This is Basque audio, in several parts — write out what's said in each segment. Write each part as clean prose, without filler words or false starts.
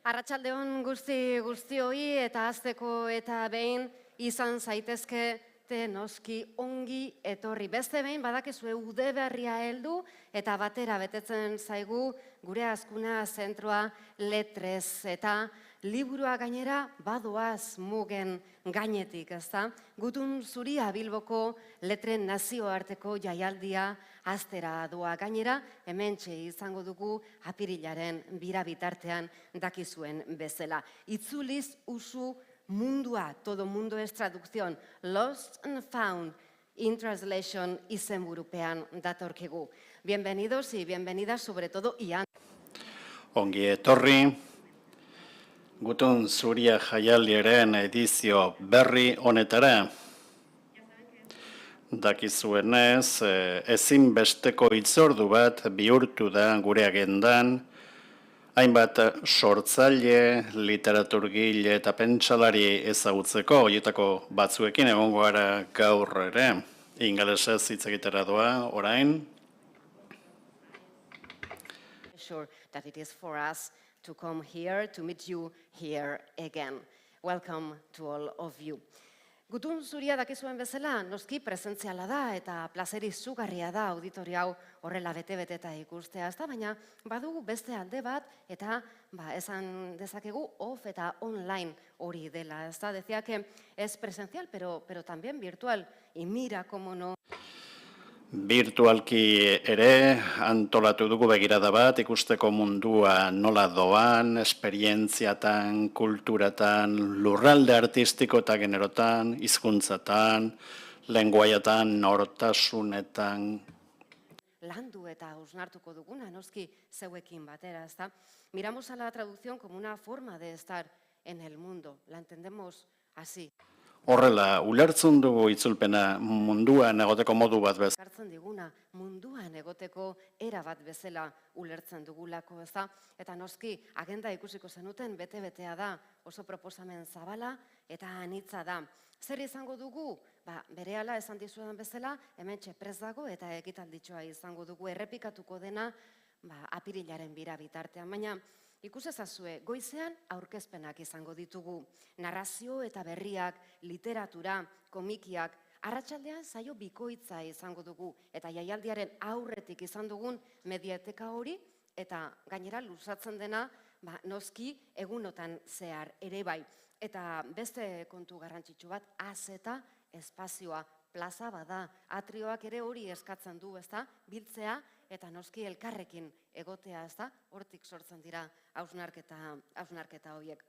Arratsalde on guztioi eta hasteko eta behin izan zaitezke noski ongi etorri. Beste behin badakizue udaberria heldu eta batera betetzen zaigu gure Azkuna zentroa letrez eta liburua gainera badoaz mugen gainetik, ezta? Gutun zuria Bilboko letren nazioarteko jaialdia hastera doa. Gainera, hementxe izango dugu apirilaren bira bitartean dakizuen bezala. Itzuliz usu mundua, todo mundo es traducción, lost and found, in translation izenburupean datorkigu. Bienvenidos y bienvenidas, sobre todo, Ian. Ongi etorri, gutun zuria jaialdiaren edizio berri honetara. Dakizuenez, ezinbesteko hitzordu bat bihurtu da gure agendan, hainbat sortzaile, literaturgile eta pentsalari ezagutzeko, horietako batzuekin egongo gara gaur ere, ingelesez hitz egitera doa orain. Sure that it is for us to come here, to meet you here again. Welcome to all of you. Gutun zuria dakizuen bezala, noski presentziala da eta plazeri izugarria da auditorio hau horrela bete-beteta ikustea, ezta? Baina badugu beste alde bat eta esan dezakegu off eta online hori dela, ezta? Decía que es presencial, pero también virtual. Y mira cómo no. Virtualki ere antolatu dugu begirada bat, ikusteko mundua nola doan, esperientziatan, kulturatan, lurralde artistiko eta generotan, hizkuntzatan, lenguaiatan, nortasunetan. Landu eta hausnartuko duguna, noski zeuekin batera, ezta? Miramos a la traducción como una forma de estar en el mundo. La entendemos así. Horrela, ulertzen dugu itzulpena munduan egoteko modu bat bezala. Hartzen diguna munduan egoteko era bat bezala ulertzen dugulako, ezta? Eta noski, agenda ikusiko zenuten bete-betea da, oso proposamen zabala eta anitza da. Zer izango dugu? Berehala esan dizuedan bezala, hementxe prest dago eta ekitalditxoa izango dugu errepikatuko dena apirilaren bira bitartean. Baina ikusezazue, goizean aurkezpenak izango ditugu. Narrazio eta berriak, literatura, komikiak, arratsaldean saio bikoitza izango dugu. Eta jaialdiaren aurretik izan dugun mediateka hori, eta gainera luzatzen dena, noski egunotan zehar ere bai. Eta beste kontu garrantzitsu bat, azeta espazioa, plaza bada, atrioak ere hori eskatzen du, ezta? Biltzea eta noski elkarrekin egotea, ezta? Hortik sortzen dira hausnarketa horiek.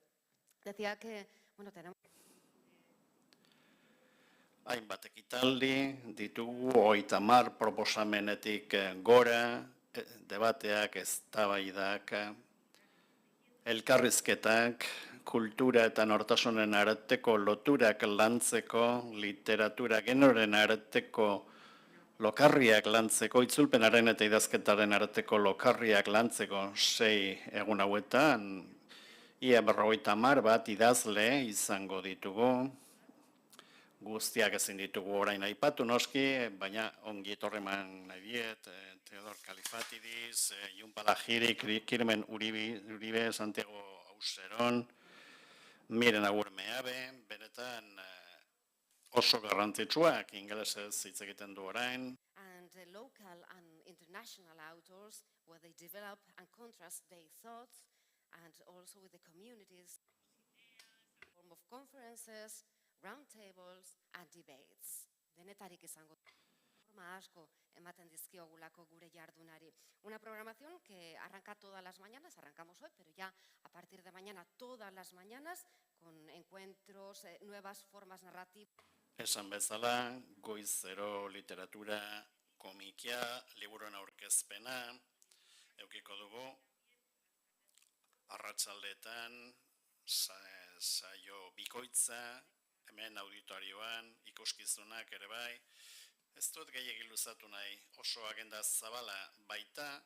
Decía que, bueno, tenemos... Hainbat ekitaldi ditugu 30 proposamenetik gora, debateak, eztabaidak, elkarrizketak, kultura eta nortasunen arteko loturak lantzeko, literatura genoren arteko lokarriak lantzeko, itzulpenaren eta idazketaren arteko lokarriak lantzeko 6 egun hauetan, ia 50 bat idazle izango ditugu. Guztiak ezin ditugu orain aipatu noski, baina ongi etorreman nahi diet, Teodor Kalifatidis, Jun Palajiri, Kirmen Uribe, Santiago Auseron, Miren Agur Meabe, benetan oso garrantzitsuak ingelesez hitz egiten du orain. And local and international authors where they develop and contrast their thoughts and also with the communities in form of conferences, roundtables and debates. Denetarik izango forma asko ematen dizkiogulako gure jardunari. Una programación que arranca todas las mañanas, arrancamos hoy, pero ya a partir de mañana todas las mañanas con encuentros, nuevas formas narrativas. Esan bezala, goizero literatura, komikia, liburuen aurkezpena, eukiko dugu, arratsaldeetan, saio bikoitza, hemen auditorioan, ikuskizunak ere bai. Ez dut gehiegi luzatu nahi, oso agenda zabala baita,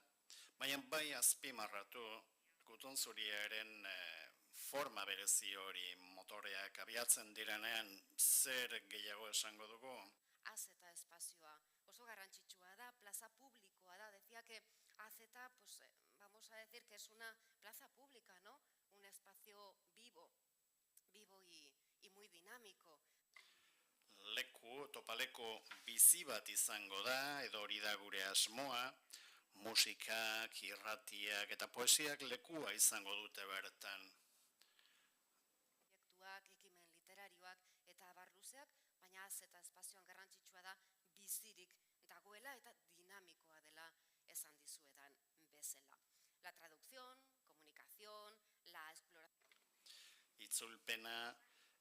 baina bai azpimarratu gutun zuriaren forma berezi hori motoreak abiatzen direnean zer gehiago esango dugu? AZ espazioa. Oso garrantzitsua da, plaza publikoa da. Decía que AZ, pues vamos a decir que es una plaza pública, ¿no? Un espacio vivo y muy dinámico. Topaleku bizi bat izango da, edo hori da gure asmoa, musikak, irratiak eta poesiak lekua izango dute bertan. Proiektuak, ekimen literarioak eta abar luzeak, baina AZ espazioan garrantzitsua da bizirik dagoela eta dinamikoa dela esan dizuetan bezala. La traducción, comunicación, la exploración. Itzulpena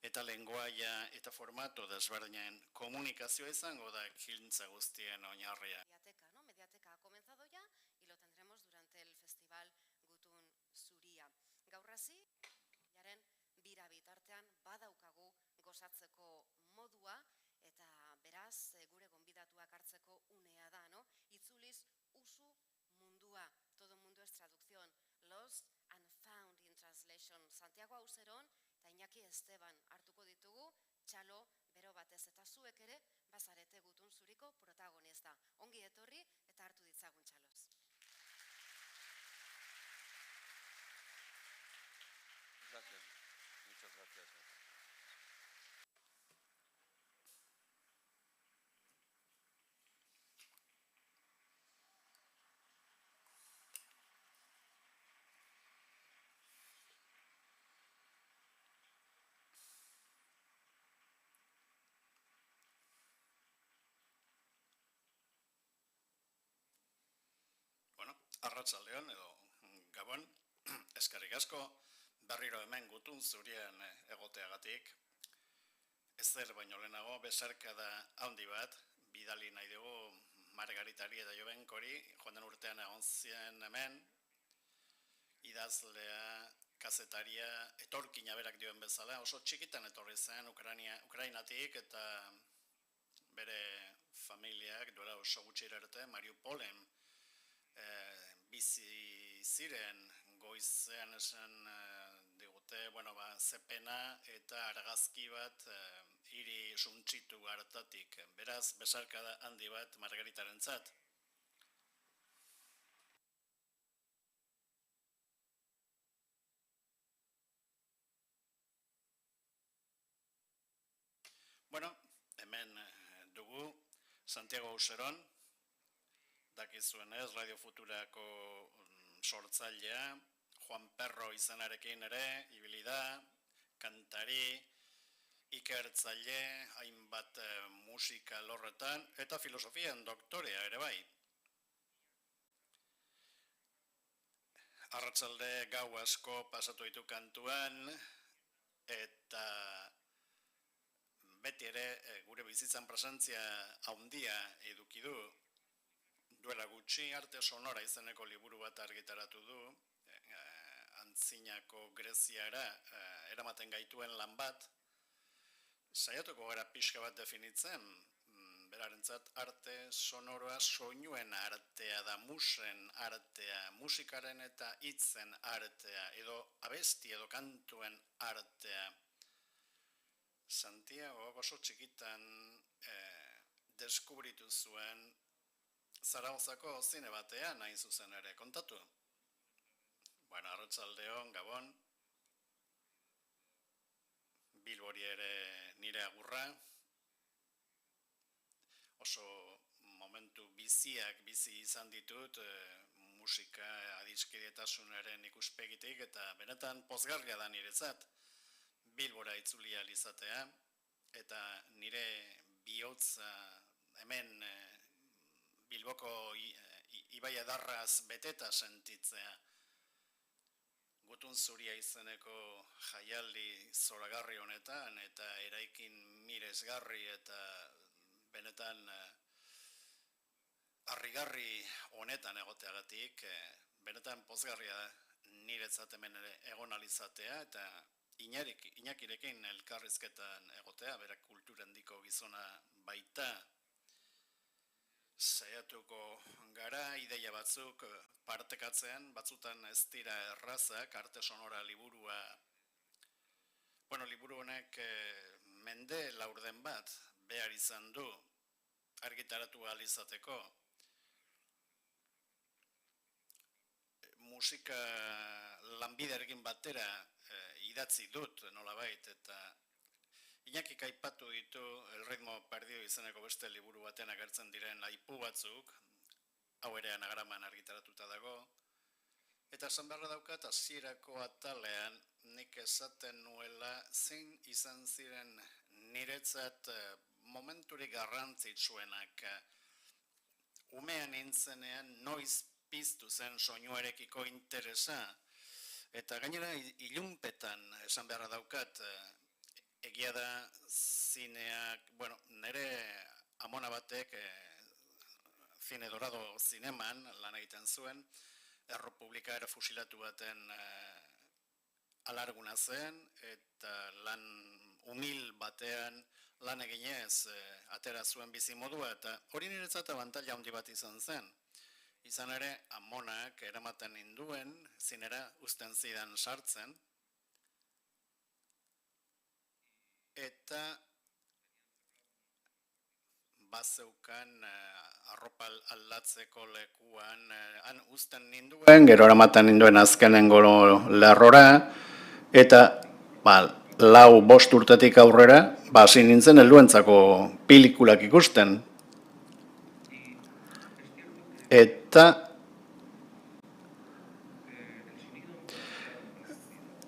eta lengoaia eta formato desberdinen komunikazioa izango da ekintza guztien oinarria. Mediateca, ¿no? Mediateca ha comenzado ya y lo tendremos durante el Festival Gutun Zuria. Gaur hasi, jaren bira bitartean badaukagu gozatzeko modua eta beraz gure gonbidatuak hartzeko unea da, no? Itzuliz usu mundua, todo mundo es traducción, lost and found in translation. Santiago Auseron eta Iñaki Esteban hartuko ditugu, txalo bero batez eta zuek ere bazarete Gutun Zuriko protagonista. Ongi etorri eta hartu ditzagun txaloz. Gracias. Muchas gracias. Arratsaldeon edo Gabon, eskerrik asko berriro hemen Gutun Zurian egoteagatik. Ezer baino lehenago besarkada handi bat bidali nahi dugu Margaritari eta Jobenkori, joan den urtean egon ziren hemen, idazlea, kazetaria, etorkina berak dioen bezala, oso txikitan etorri zen Ukrainatik eta bere familiak duela oso gutxira arte Mariupolen bizi ziren goizean esan digute, zepena eta argazki bat hiri suntsitu hartatik. Beraz, besarkada handi bat Margaritarentzat. Hemen dugu Santiago Auseron, dakizuenez, Radio Futurako sortzailea, Juan Perro izenarekin ere, ibili da, kantari, ikertzaile, hainbat musika lorretan, eta filosofian doktorea ere bai. Arratsalde gau asko pasatu ditu kantuan, eta beti ere gure bizitzan presentzia handia eduki du. Duela gutxi arte sonora izeneko liburu bat argitaratu du, antzinako Greziara eramaten gaituen lan bat. Saiatuko gara pixka bat definitzen, berarentzat arte sonoroa soinuen artea da, musen artea, musikaren eta hitzen artea, edo abesti edo kantuen artea. Santiago oso txikitan deskubritu zuen Zaragozako zine batean hain zuzen ere, kontatu? Arratsaldeon, Gabon, Bilbori ere nire agurra, oso momentu biziak bizi izan ditut, musika adiskidetasunaren ikuspegitik, eta benetan pozgarria da niretzat, Bilbora itzuli ahal izatea, eta nire bihotza hemen Bilboko ibai edarraz beteta sentitzea. Gutun Zuria izeneko jaialdi zoragarri honetan, eta eraikin miresgarri eta benetan harrigarri honetan egoteagatik, benetan pozgarria niretzat hemen egon ahal izatea, eta Iñakirekin elkarrizketan egotea, berak kultura handiko gizona baita. Saiatuko gara ideia batzuk partekatzean, batzutan ez dira errazak, arte sonora liburua. Liburu honek mende laurden bat behar izan du. argitaratu ahal izateko. Musika lanbidearekin batera idatzi dut nolabait, eta Iñakik aipatu ditu El ritmo perdido izeneko beste liburu baten agertzen diren aipu batzuk, hau ere anagraman argitaratuta dago, eta esan beharra daukat hasierako atalean nik esaten nuela zein izan ziren niretzat momenturik garrantzitsuenak umean nintzenean noiz piztu zen soinuarekiko interesa, eta gainera ilunpetan esan beharra daukat, egia da zineak, nire amona batek Cine Dorado zineman lan egiten zuen, Errepublika era fusilatu baten alarguna zen, eta lan umil batean lan eginez atera zuen bizimodua, eta hori niretzat abantaila handi bat izan zen. Izan ere, amonak eramaten ninduen, zinera uzten zidan sartzen, eta bazeukan arropa aldatzeko lekuan, han uzten ninduen, gero eramaten ninduen azkenengo lerrora, eta 4-5 urtetik aurrera, hasi nintzen helduentzako pelikulak ikusten. Eta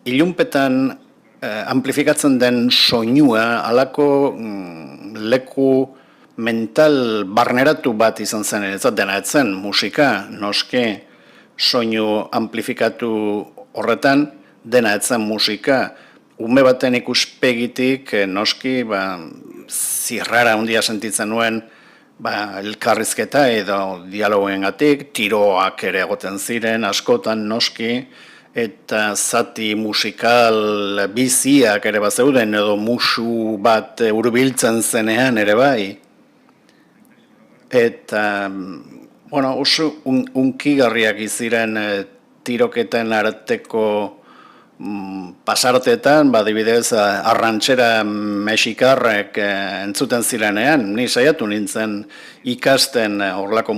ilunpetan amplifikatzen den soinua halako leku mental barneratu bat izan zen, ez dena etzen musika, noske soinu amplifikatu horretan dena etzen musika. Ume baten ikuspegitik noski zirrara handia sentitzen nuen elkarrizketa edo dialogoengatik, tiroak ere egoten ziren askotan noski, eta zati musikal biziak ere bazeuden edo musu bat hurbiltzen zenean ere bai. Eta, oso unkigarriak iziren tiroketen arteko pasartetan, adibidez, arrantxera mexikarrek entzuten zirenean, ni saiatu nintzen ikasten horlako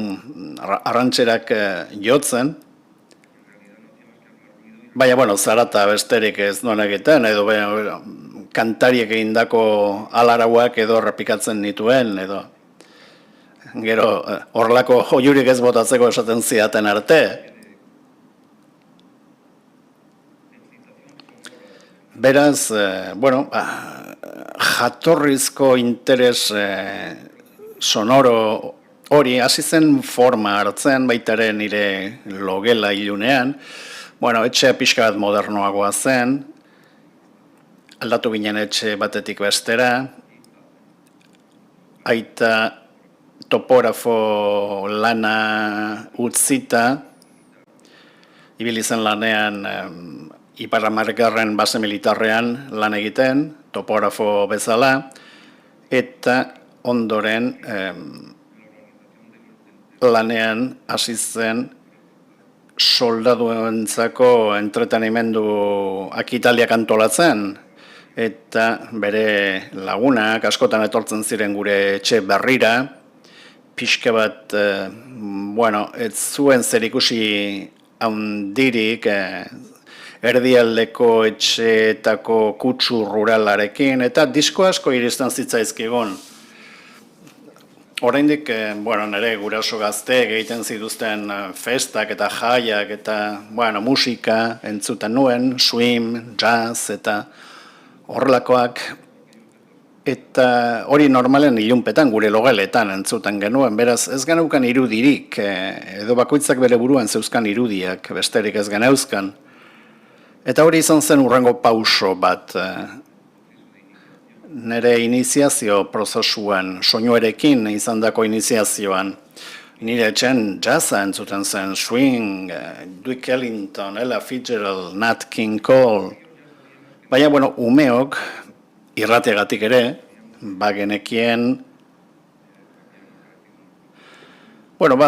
arrantxerak jotzen, baina, zarata besterik ez nuen egiten, edo kantariek egindako alarauak edo repikatzen nituen, edo gero horlako oiurik ez botatzeko esaten zidaten arte. Beraz, jatorrizko interes sonoro hori hasi zen forma hartzen baitare nire logela ilunean. Etxe pixka bat modernoagoa zen, aldatu ginen etxe batetik bestera, aita topografo lana utzita, ibili zen lanean Ipar Amerikarren base militarrean lan egiten, topografo bezala, eta ondoren lanean hasi zen soldaduentzako entretenimendu akitaliak antolatzen, eta bere lagunak askotan etortzen ziren gure etxe berrira, pixka bat, ez zuen zerikusi handirik, erdialdeko etxeetako kutsu ruralarekin, eta disko asko iristen zitzaizkigun. Oraindik, nire guraso gazteek egiten zituzten festak eta jaiak eta, musika entzuten nuen, swing, jazz eta horrelakoak. Eta hori normalen ilunpetan, gure logeletan entzuten genuen, beraz ez geneukan irudirik, edo bakoitzak bere buruan zeuzkan irudiak, besterik ez geneuzkan. Eta hori izan zen hurrengo pauso bat, nire iniziazio prozesuan, soinuarekin izandako iniziazioan. Nire etxen jazza entzuten zen, swing, Duke Ellington, Ella Fitzgerald, Nat King Cole. Baina, umeok, irrategatik ere, bagenekien,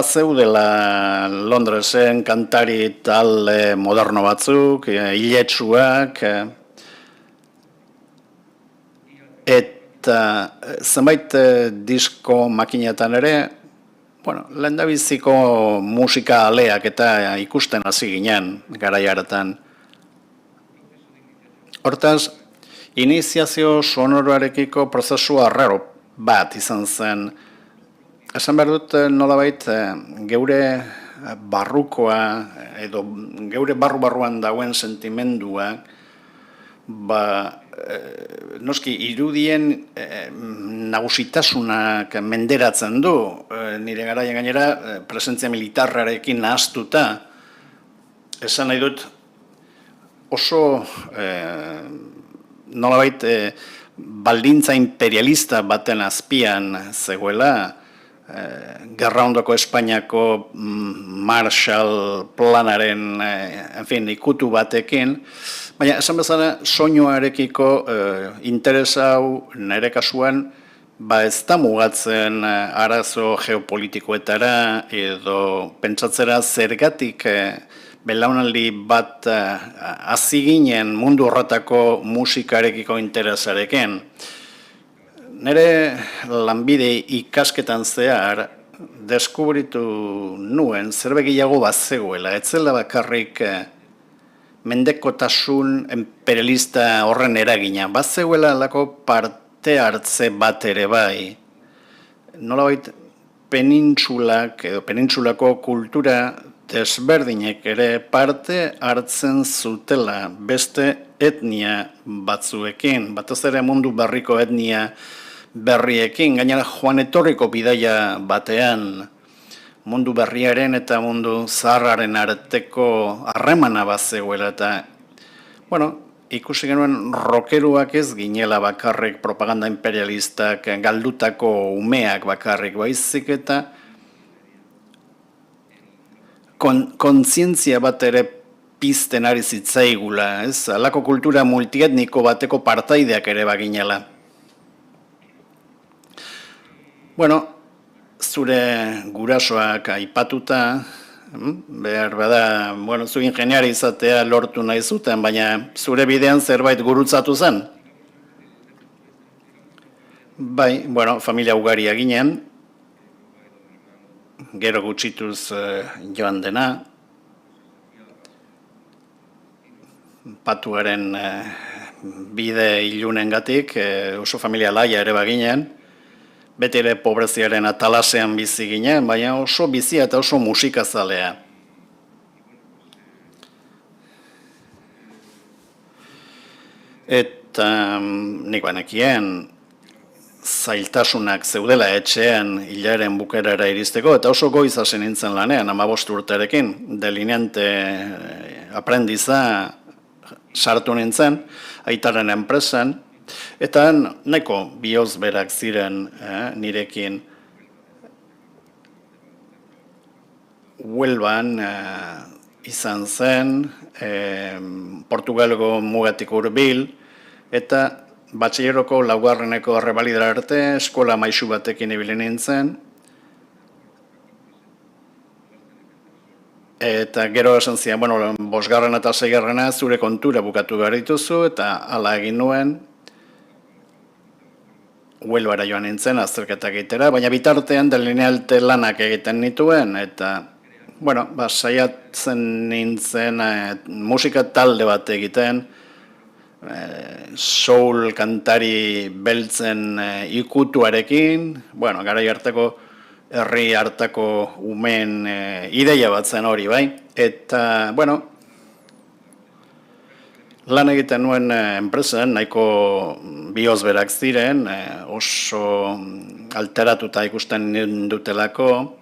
zeudela Londresen kantari talde moderno batzuk, iletsuak, Eta zenbait disko makinetan ere, bueno, lehendabiziko musika aleak eta ikusten hasi ginen garai hartan. Hortaz, iniziazio sonoroarekiko prozesu arraro bat izan zen. Esan behar dut nolabait geure barrukoa edo geure barru-barruan dauen sentimendua, noski irudien nagusitasunak menderatzen du, nire garaian gainera presentzia militarrarekin nahaztuta. Esan nahi dut oso nolabait baldintza imperialista baten azpian zegoela, Gerra ondoko Espainiako Marshall planaren ikutu batekin, baina esan bezala soinuarekiko interesa hau nire kasuan ez da mugatzen arazo geopolitikoetara edo pentsatzera zergatik belaunaldi bat hasi ginen mundu horretako musikarekiko interesarekin. Nire lanbide ikasketan zehar deskubritu nuen zerbegiago bat zegoela. Ez zela bakarrik mendekotasun imperialista horren eragina. Bat zegoela alako parte hartze bat ere bai. Nolabait penintsulak edo penintsulako kultura desberdinek ere parte hartzen zutela beste etnia batzuekin. Batez ere mundu berriko etnia berriekin, gainera joan etorriko bidaia batean mundu berriaren eta mundu zaharraren arteko harremana bat zegoela eta, bueno, ikusi genuen rokeruak ez ginela bakarrik propaganda imperialistak galdutako umeak bakarrik baizik eta kontzientzia bat ere pizten ari zitzaigula, ez? Halako kultura multietniko bateko partaideak ere baginela. Bueno, zure gurasoak aipatuta, behar bada, bueno, zu ingeniari izatea lortu nahi zuten, baina zure bidean zerbait gurutzatu zen. Bai, bueno, familia ugaria ginen, gero gutxituz joan dena, patuaren bide ilunengatik, oso familia laia ere baginen, beti ere pobreziaren atalasean bizi ginen, baina oso bizia eta oso musikazalea. Eta nik banekien zailtasunak zeudela etxean hilaren bukerara iristeko, eta oso goiz hasi nintzen lanean, 15 urterekin, delineante aprendiza sartu nintzen, aitaren enpresan, eta nahiko bihotz berak ziren nirekin. Huelban izan zen, Portugalgo mugatik hurbil, eta batxilleroko laugarreneko errebalidara arte eskola maisu batekin ibili nintzen. Eta gero esan zian, bueno, 5. eta 6. zure kontura bukatu behar dituzu, eta hala egin nuen. Huelbara joan nintzen, azterketak egitera, baina bitartean delinealte lanak egiten nituen, eta, bueno, saiatzen nintzen musika talde bat egiten, soul kantari beltzen ikutuarekin, bueno, garai hartako herri hartako umeen ideia bat zen hori, bai? Eta, bueno, lan egiten nuen enpresan, nahiko bihotz berak ziren, oso alteratuta ikusten dutelako,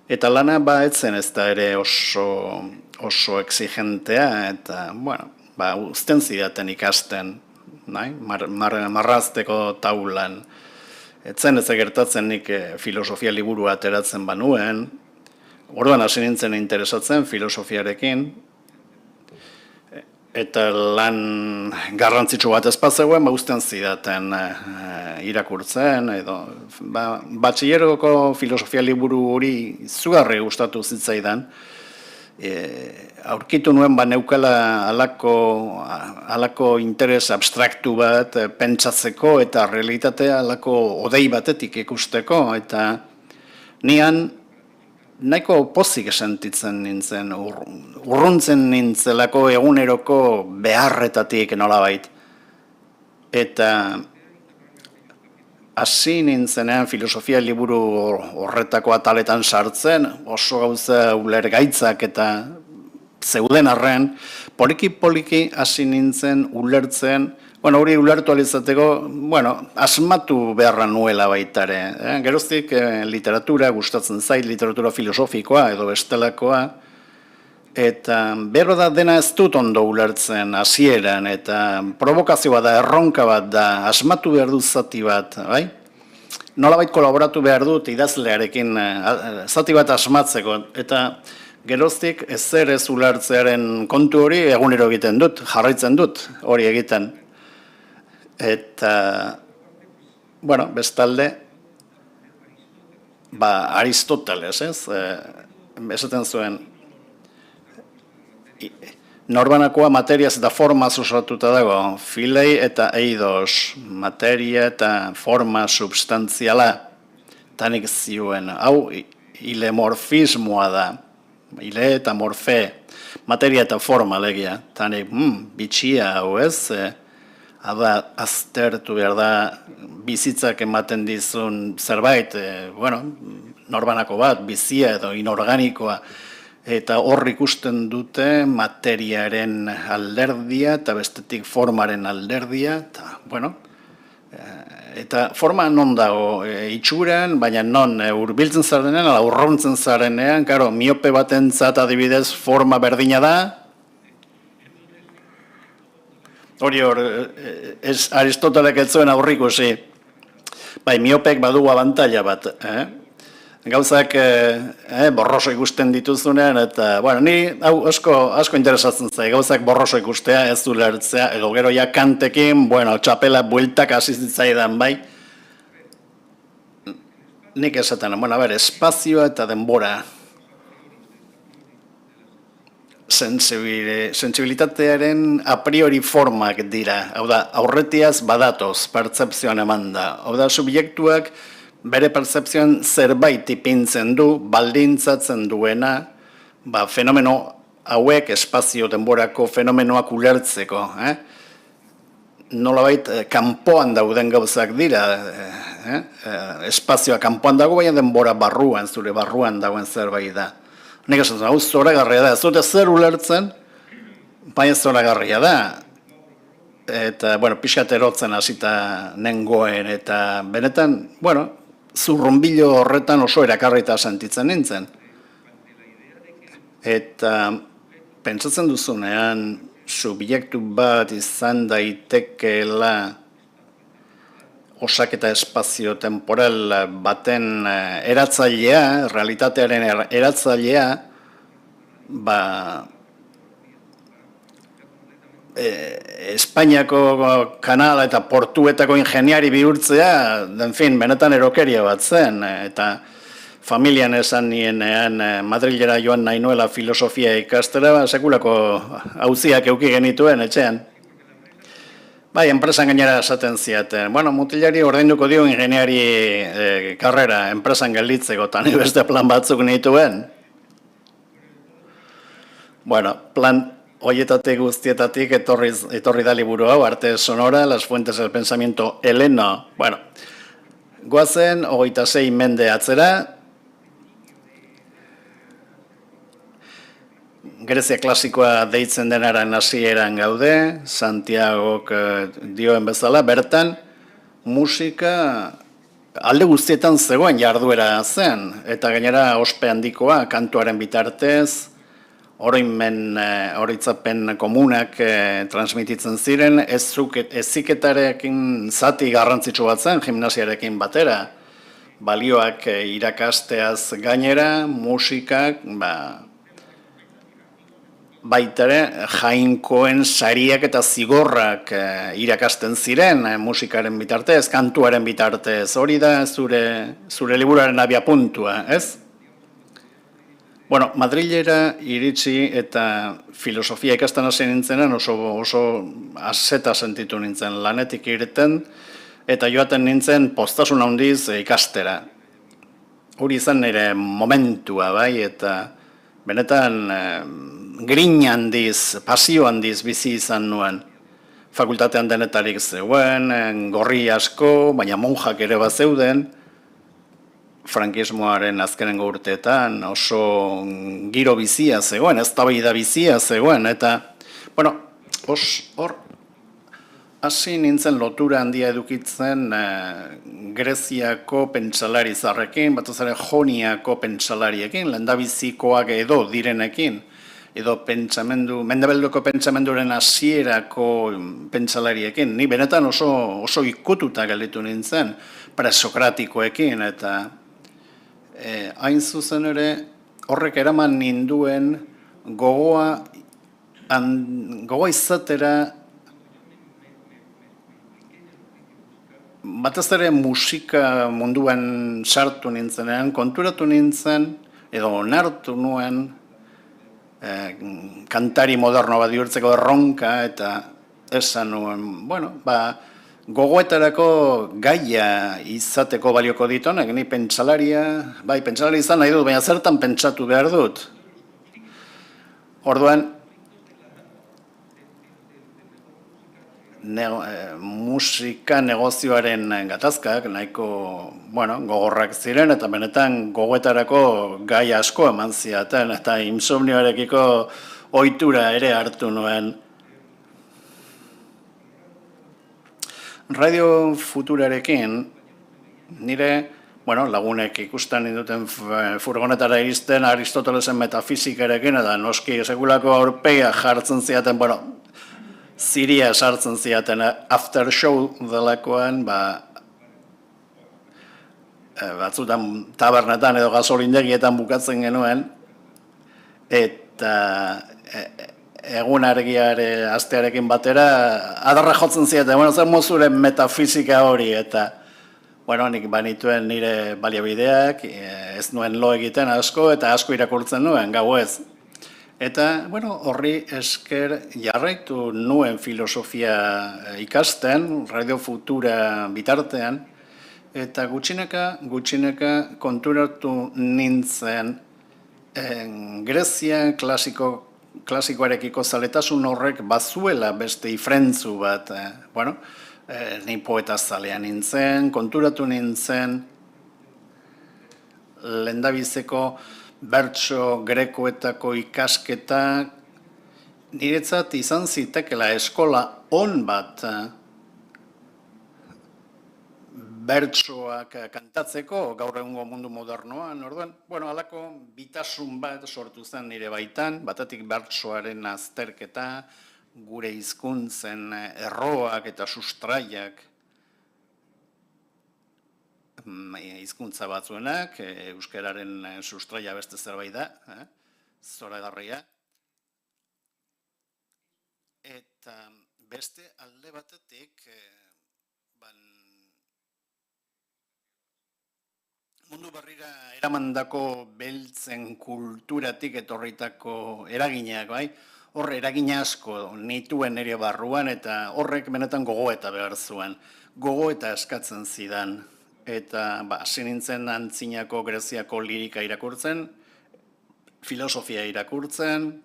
eta lana etzen ez da ere oso exigentea, eta, bueno, uzten zidaten ikasten, marrazteko taulan. Etzen ez gertatzen nik filosofia liburua ateratzen banuen, orduan hasi nintzen interesatzen filosofiarekin, eta lan garrantzitsu bat ezpatzegoen, uzten zidaten irakurtzen, edo batxilleroko filosofia liburu hori izugarri gustatu zitzaidan, aurkitu nuen neukala alako interes abstraktu bat pentsatzeko eta realitatea alako odei batetik ikusteko, eta nian nahiko pozik sentitzen nintzen, urruntzen nintzelako eguneroko beharretatik nolabait. Eta hasi nintzenean filosofia liburu horretako ataletan sartzen, oso gauza ulergaitzak eta zeuden arren, poliki-poliki hasi nintzen ulertzen, hori ulertu alizateko, asmatu beharra nuela baitare. Geroztik literatura gustatzen zait, literatura filosofikoa edo bestelakoa, eta behar da dena ez dut ondo ulertzen hasieran, eta provokazio bat da, erronka bat da, asmatu behar dut zati bat, bai? Nolabait kolaboratu behar dut idazlearekin zati bat asmatzeko, eta geroztik ezer ez ulertzearen kontu hori egunero egiten dut, jarraitzen dut hori egiten. Eta, bestalde, Aristoteles, esaten zuen, norbanakoa materiaz eta formaz osatuta dago, filei eta eidos, materia eta forma substantziala, tanik zioen, hau ilemorfismoa da, ile eta morfe, materia eta forma legia, tanik, bitxia hau ez, aztertu behar da bizitzak ematen dizun zerbait, norbanako bat, bizia edo inorganikoa, eta hor ikusten dute materiaren alderdia eta bestetik formaren alderdia, eta forma non dago itxuran, baina non hurbiltzen zarenean, ala urrontzen zarenean, miope batentzat adibidez forma berdina da, hori Aristotelek ez zuen aurrikusi. Miopek badu abantaila bat. Gauzak borroso ikusten dituzunean, eta, ni hau asko interesatzen zai, gauzak borroso ikustea, ez ulertzea, edo gero ja Kantekin, txapela bueltak hasi zitzaidan, nik esaten, espazioa eta denbora, sensibilitatearen a priori formak dira, hau da, aurretiaz badatoz, pertzepzioan eman da, hau da, subjektuak bere pertzepzioan zerbait ipintzen du, baldintzatzen duena, fenomeno hauek espazio denborako fenomenoak ulertzeko. Nolabait, kanpoan dauden gauzak dira, espazioa kanpoan dago, baina denbora barruan, zure barruan dagoen zerbait da. Nik esatzen, hau zoragarria da, ez dute zer ulertzen, baina zoragarria da. Eta, pixkat erotzen hasita nengoen, eta benetan, zurrunbilo horretan oso erakarrita sentitzen nintzen. Eta, pentsatzen duzunean, subjektu bat izan daitekeela osaketa espazio temporal baten eratzailea, realitatearen eratzailea, Espainiako kanala eta portuetako ingeniari bihurtzea, benetan erokeria bat zen, eta familian esan nienean Madrilera joan nahi nuela filosofia ikastera, sekulako auziak eduki genituen etxean. Enpresan gainera esaten ziaten. Mutilari ordainduko dio ingeniari karrera, enpresan gelditzeko, eta ni beste plan batzuk nituen. Plan horietatik guztietatik etorri da liburu hau, Arte Sonora, Las Fuentes del Pensamiento Heleno. Goazen, 26 mende atzera, Grezia klasikoa deitzen denaren hasieran gaude, Santiagok dioen bezala, bertan musika alde guztietan zegoen jarduera zen, eta gainera ospe handikoa kantuaren bitartez, oroitzapen komunak transmititzen ziren, eziketarekin zati garrantzitsu bat zen, gimnasiarekin batera, balioak irakasteaz gainera, musikak, baitare jainkoen sariak eta zigorrak irakasten ziren musikaren bitartez, kantuaren bitartez, hori da zure liburuaren abia puntua, ez? Bueno, Madrilera iritsi eta filosofia ikasten hasi nintzenan oso aseta sentitu nintzen lanetik irten eta joaten nintzen postasun handiz ikastera. Hori izan nire momentua bai eta benetan grin handiz, pasio handiz bizi izan nuen. Fakultatean denetarik zeuen, gorri asko, baina monjak ere bat zeuden, frankismoaren azkenengo urteetan oso giro bizia zegoen, eztabaida bizia zegoen, eta, bueno, hor, hasi nintzen lotura handia edukitzen Greziako pentsalari zarrekin, batez ere Joniako pentsalariekin, lehendabizikoak edo direnekin, edo Mendebeldeko pentsamenduren hasierako pentsalariekin. Ni benetan oso ikututa gelditu nintzen, presokratikoekin, eta hain zuzen ere, horrek eraman ninduen gogoa izatera, batez ere musika munduan sartu nintzenean, konturatu nintzen, edo onartu nuen, kantari moderno bat bihurtzeko erronka, eta esan nuen, bueno, gogoetarako gaia izateko balioko ditonek, ni pentsalaria, bai, pentsalari izan nahi dut, baina zertan pentsatu behar dut. Orduan, musika negozioaren gatazkak nahiko, bueno, gogorrak ziren, eta benetan gogoetarako gai asko eman ziaten, eta insomnioarekiko ohitura ere hartu nuen. Radio Futurarekin, nire, bueno, lagunek ikusten induten furgonetara iristen Aristotelesen metafizikarekin, eta noski sekulako aurpegia jartzen ziaten, bueno, ziria sartzen ziaten after show delakoan, batzutan tabernetan edo gasolindegietan bukatzen genuen, eta egun argiare astearekin batera, adarra jotzen ziaten, bueno, zer mozuren metafizika hori, eta, bueno, nik banituen nire baliabideak, ez nuen lo egiten asko, eta asko irakurtzen nuen, gau ez. Eta, bueno, horri esker jarraitu nuen filosofia ikasten, Radio Futura bitartean, eta gutxineka konturatu nintzen Grezia klasikoarekiko zaletasun horrek bazuela beste ifrentzu bat, bueno, ni poeta zalea nintzen, konturatu nintzen, lehendabizeko bertso grekoetako ikasketa, niretzat izan zitekela eskola on bat bertsoak kantatzeko gaur egungo mundu modernoan, orduan, bueno, halako bitasun bat sortu zen nire baitan, batetik bertsoaren azterketa, gure hizkuntzen erroak eta sustraiak, hizkuntza batzuenak, euskararen sustraia beste zerbait da, zoragarria, eta beste alde batetik, mundu berrira eramandako beltzen kulturatik etorritako eraginak, bai? Hor eragina asko nituen ere barruan eta horrek benetan gogoeta behar zuen. Gogoeta eskatzen zidan. Eta hasi nintzen antzinako Greziako lirika irakurtzen, filosofia irakurtzen,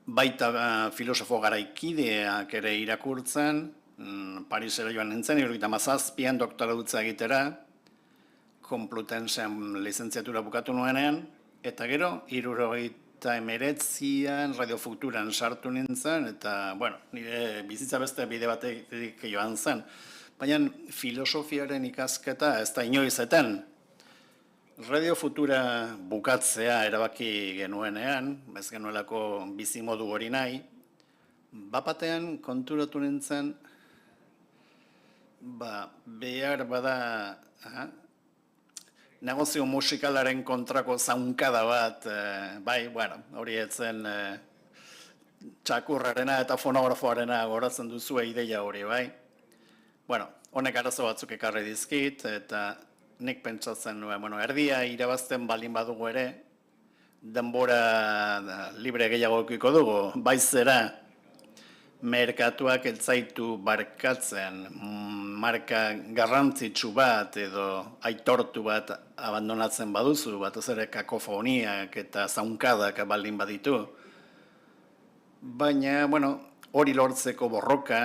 baita filosofo garaikideak ere irakurtzen, Parisera joan nintzen, 1977an doktoradutza egitera, Complutensean lizentziatura bukatu nuenean, eta gero, 1979an Radio Futuran sartu nintzen, eta, bueno, nire bizitza beste bide batetik joan zen. Baina filosofiaren ikasketa ez da inoizeten. Radio Futura bukatzea erabaki genuenean, ez genuelako bizimodu hori nahi, bapatean konturatu nintzen, behar bada, negozio musikalaren kontrako zaunkada bat, bai, bueno, hori etzen txakurrarena eta fonografoarena goratzen duzue ideia hori, bai. Bueno, honek arazo batzuk ekarri dizkit, eta nik pentsatzen nuen, bueno, erdia irabazten balin badugu ere, denbora libre gehiago edukiko dugu, baizera merkatuak ez zaitu barkatzen, marka garrantzitsu bat edo aitortu bat abandonatzen baduzu, batez ere kakofoniak eta zaunkadak baldin baditu. Baina, hori lortzeko borroka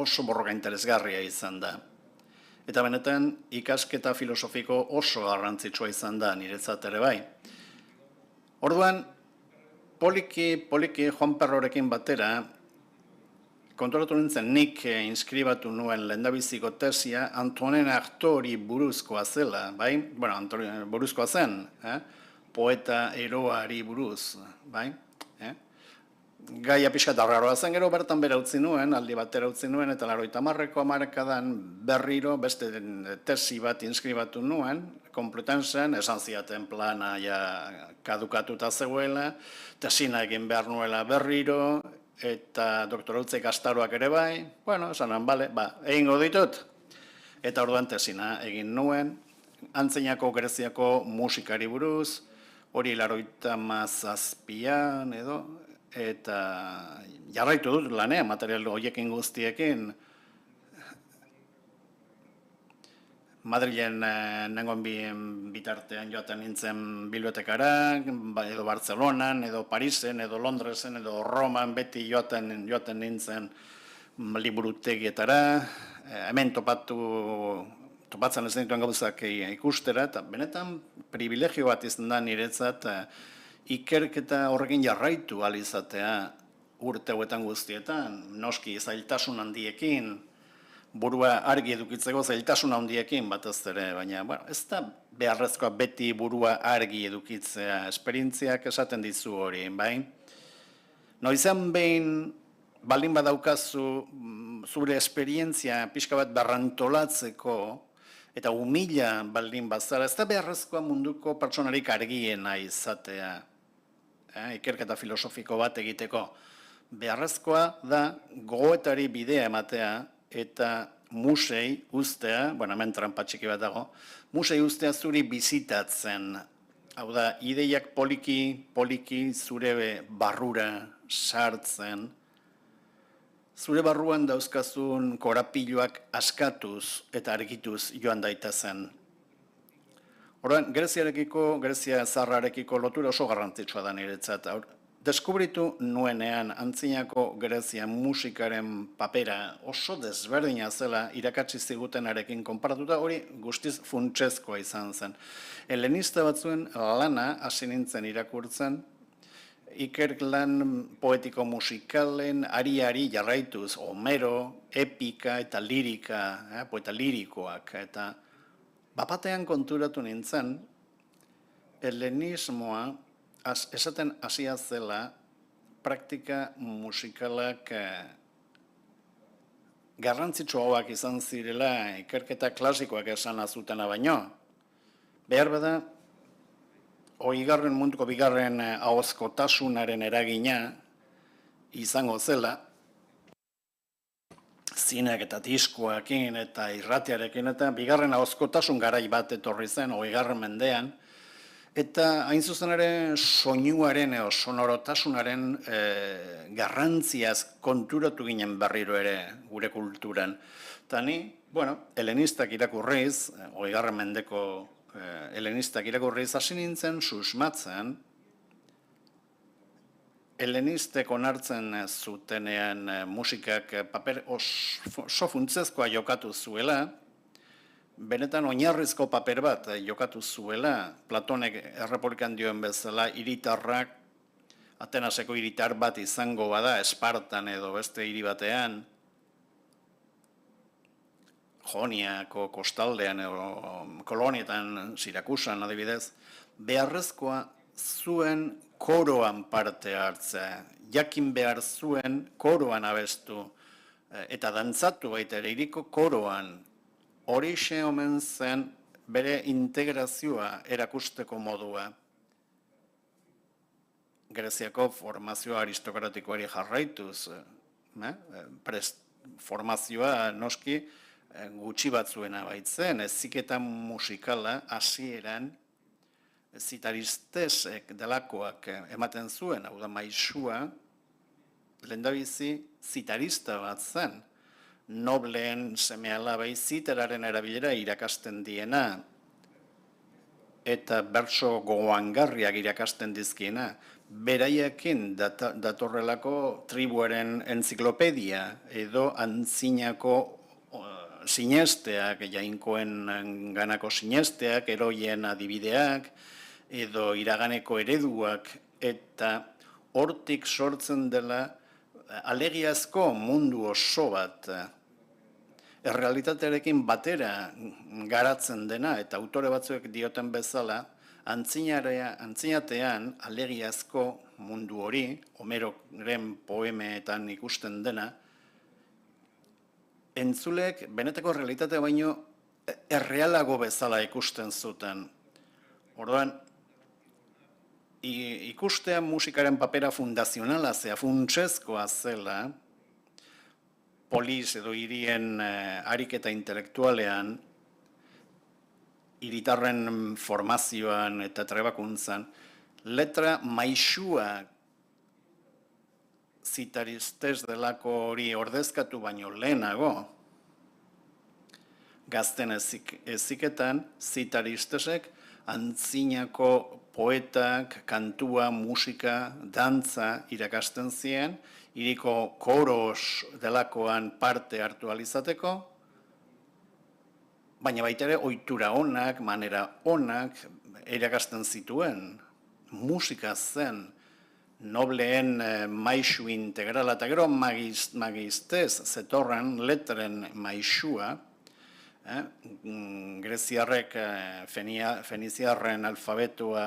oso borroka interesgarria izan da. Eta benetan, ikasketa filosofiko oso garrantzitsua izan da, niretzat ere bai. Orduan, poliki Juan Perrorekin batera, konturatu nintzen nik inskribatu nuen lehendabiziko tesia Antonin Artauduri buruzkoa zela, bai? Bueno, buruzkoa zen, poeta eroari buruz, bai? Gaia pixka darraroa zen, gero bertan bera utzi nuen, aldi batera utzi nuen, eta 80ko hamarkadan berriro beste tesi bat inskribatu nuen, Complutensen, esan ziaten plana ja kadukatuta zegoela, tesina egin behar nuela berriro, eta doktorautze ikastaroak ere bai, esanan, egingo ditut. Eta orduan tesina egin nuen, Antzeinako Greziako musikari buruz, hori 87an edo, eta jarraitu dut lanean, material horiekin guztiekin. Madrilen nengoen bitartean joaten nintzen bibliotekara, edo Bartzelonan, edo Parisen, edo Londresen, edo Roman, beti joaten nintzen liburutegietara, hemen topatzen ez dituen gauzak ikustera, eta benetan privilegio bat izan da niretzat ikerketa horrekin jarraitu ahal izatea urte hauetan guztietan, noski zailtasun handiekin, burua argi edukitzeko zailtasun handiekin batez ere, baina ez da beharrezkoa beti burua argi edukitzea, esperientziak esaten dizu hori, bai? Noizean behin baldin badaukazu zure esperientzia pixka bat berrantolatzeko, eta humila baldin bazara, ez da beharrezkoa munduko pertsonarik argiena izatea, ikerketa filosofiko bat egiteko. Beharrezkoa da gogoetari bidea ematea eta musei ustea, hemen tranpa txiki bat dago, musei ustea zuri bizitatzen. Hau da, ideiak poliki zure barrura sartzen, zure barruan dauzkazun korapiloak askatuz eta argituz joan daitezen. Orduan, Grezia zaharrarekiko lotura oso garrantzitsua da niretzat. Deskubritu nuenean Antzinako Grezia musikaren papera oso desberdina zela irakatsi zigutenarekin konparatuta, hori guztiz funtsezkoa izan zen. Helenista batzuen lana hasi nintzen irakurtzen, ikerlan poetiko musikalen ari jarraituz, Homero, epika eta lirika, poeta lirikoak, eta bapatean konturatu nintzen, helenismoa esaten hasia zela praktika musikalak garrantzitsuagoak izan zirela ikerketa klasikoak esan azutena baino. Behar bada, munduko bigarren ahozkotasunaren eragina izango zela, zineak eta diskoakin eta irratiarekin, eta bigarren ahozkotasun garai bat etorri zen, 20. mendean, eta hain zuzen ere soinuaren edo sonorotasunaren garrantziaz konturatu ginen berriro ere gure kulturan. Eta ni, helenistak irakurriz, 20. mendeko helenistak irakurriz hasi nintzen susmatzen, helenistek onartzen zutenean musikak paper oso funtsezkoa jokatu zuela, benetan oinarrizko paper bat jokatu zuela, Platonek Errepublikan dioen bezala, hiritarrak, Atenaseko hiritar bat izango bada, Espartan edo beste hiri batean, Joniako kostaldean edo kolonietan Sirakusan adibidez, beharrezkoa zuen koroan parte hartzea, jakin behar zuen koroan abestu, eta dantzatu baita ere hiriko koroan, horixe omen zen bere integrazioa erakusteko modua. Greziako formazioa aristokratikoari jarraituz, formazioa noski gutxi batzuena baitzen, heziketa musikala hasieran zitaristesek delakoak ematen zuen, hau da maisua, lehendabizi zitarista bat zen, nobleen seme-alabei ziteraren erabilera irakasten diena, eta bertso gogoangarriak irakasten dizkiena, beraiekin datorrelako tribuaren enziklopedia edo antzinako sinesteak, jainkoen ganako sinesteak, eroien adibideak, edo iraganeko ereduak, eta hortik sortzen dela alegiazko mundu oso bat, errealitatearekin batera garatzen dena, eta autore batzuek dioten bezala, antzinatean alegiazko mundu hori, Homeroren poemeetan ikusten dena, entzulek benetako realitatea baino errealago bezala ikusten zuten. Orduan, ikustea musikaren papera fundazionala, funtsezkoa zela, polis edo hirien ariketa intelektualean, hiritarren formazioan eta trebakuntzan, letra maisua zitaristez delako hori ordezkatu baino lehenago, gazten eziketan, zitaristesek antzinako poetak, kantua, musika, dantza irakasten zien, hiriko koros delakoan parte hartu alizateko, baina baita ere ohitura onak, manera onak irakasten zituen. Musika zen, nobleen maisu integrala, eta gero magistez zetorren letren maisua, Greziarrek feniziarren alfabetua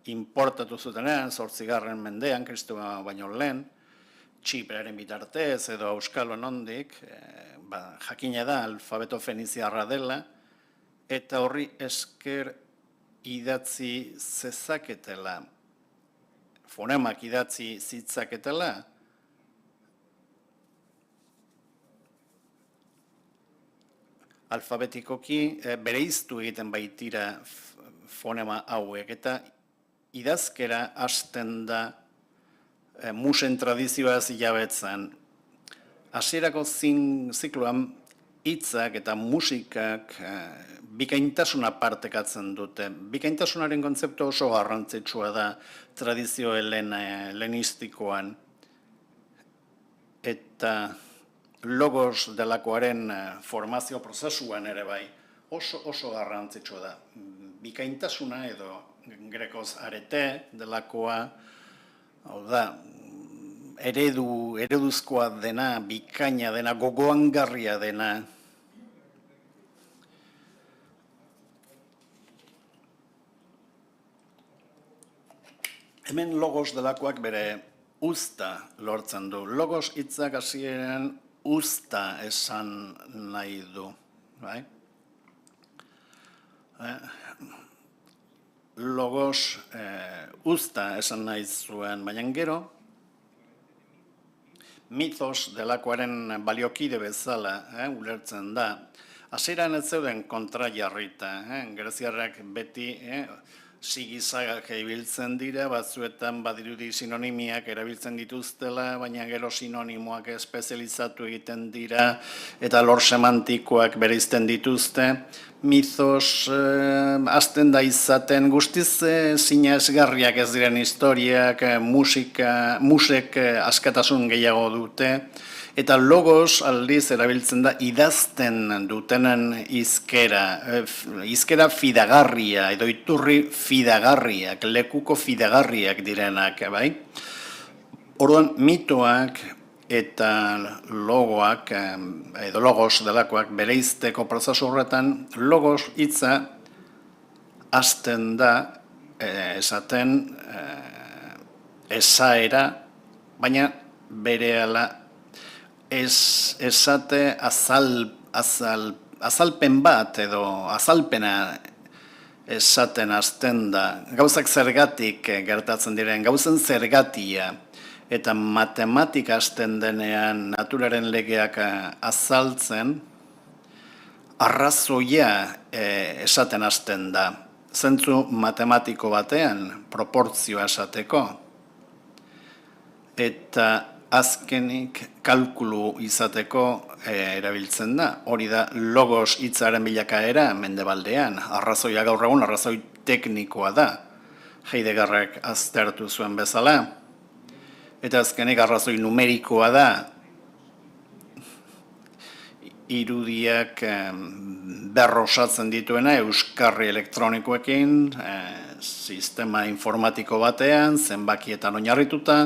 importatu zutenean, 8. mendean, Kristua baino lehen, Txipraren bitartez edo euskalo nondik, jakina da alfabeto feniziarra dela, eta horri esker idatzi zezaketela, fonemak idatzi zitzaketela, alfabetikoki bereiztu egiten baitira fonema hauek, eta idazkera hasten da musen tradizioaz hilabetzen. Hasierako zikloan hitzak eta musikak bikaintasuna partekatzen dute. Bikaintasunaren kontzeptu oso garrantzitsua da tradizio helenistikoan. Eta logos delakoaren formazio prozesuan ere bai oso garrantzitsua da. Bikaintasuna edo grekoz arete delakoa, hau da, ereduzkoa dena, bikaina dena, gogoangarria dena. Hemen logos delakoak bere uzta lortzen du. Logos hitzak hasieran uzta esan nahi du. Logos uzta esan nahi zuen, baina gero, mitos delakoaren baliokide bezala ulertzen da. Hasieran ez zeuden kontrajarrita, greziarrak beti sigizagak ibiltzen dira, batzuetan badirudi sinonimiak erabiltzen dituztela, baina gero sinonimoak espezializatu egiten dira, eta lor semantikoak bereizten dituzte. Mitos hasten da izaten guztiz sinesgarriak ez diren historiak, musek askatasun gehiago dute, eta logos aldiz erabiltzen da idazten dutenen izkera fidagarria, edo iturri fidagarriak, lekuko fidagarriak direnak, bai? Orduan, mitoak eta logoak, edo logos delakoak bereizteko prozesu horretan, logos hitza hasten da esaten esaera, baina berehala esate azalpen bat edo azalpena esaten hasten da. Gauzak zergatik gertatzen diren, gauzen zergatia, eta matematika hasten denean naturaren legeak azaltzen, arrazoia esaten hasten da. zentzu matematiko batean, proportzioa esateko, eta azkenik kalkulu izateko erabiltzen da. Hori da logos hitzaren bilakaera mendebaldean. Arrazoia gaur egun arrazoi teknikoa da. Heideggerrek aztertu zuen bezala. Eta azkenik arrazoi numerikoa da. Irudiak berrosatzen dituena euskarri elektronikoekin, sistema informatiko batean, zenbakietan oinarrituta,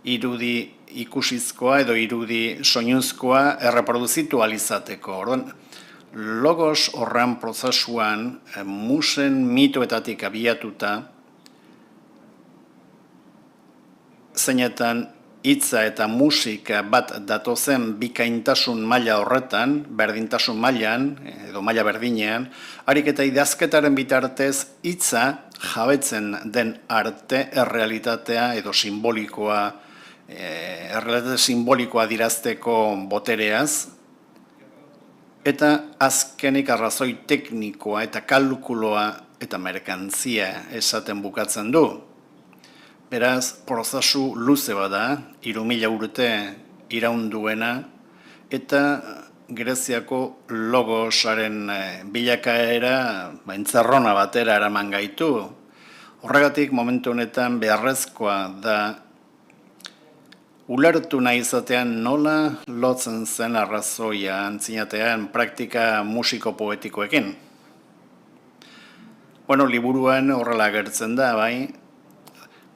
irudi ikusizkoa edo irudi soinuzkoa erreproduzitu alizateko. Orduan, logos horren prozesuan, musen mitoetatik abiatuta, zeinetan hitza eta musika bat datozen bikaintasun maila horretan, berdintasun mailan edo maila berdinean, harik eta idazketaren bitartez hitza jabetzen den arte errealitatea edo simbolikoa, errealitate simbolikoa dirazteko botereaz, eta azkenik arrazoi teknikoa eta kalkuloa eta merkantzia esaten bukatzen du. Beraz, prozesu luze bada, 3000 urte iraunduena, eta Greziako logosaren bilakaera entzerrona batera eraman gaitu. Horregatik, momentu honetan beharrezkoa da ulertu nahi izatean nola lotzen zen arrazoia antzinatean praktika musiko-poetikoekin. Bueno, liburuan horrela agertzen da, bai,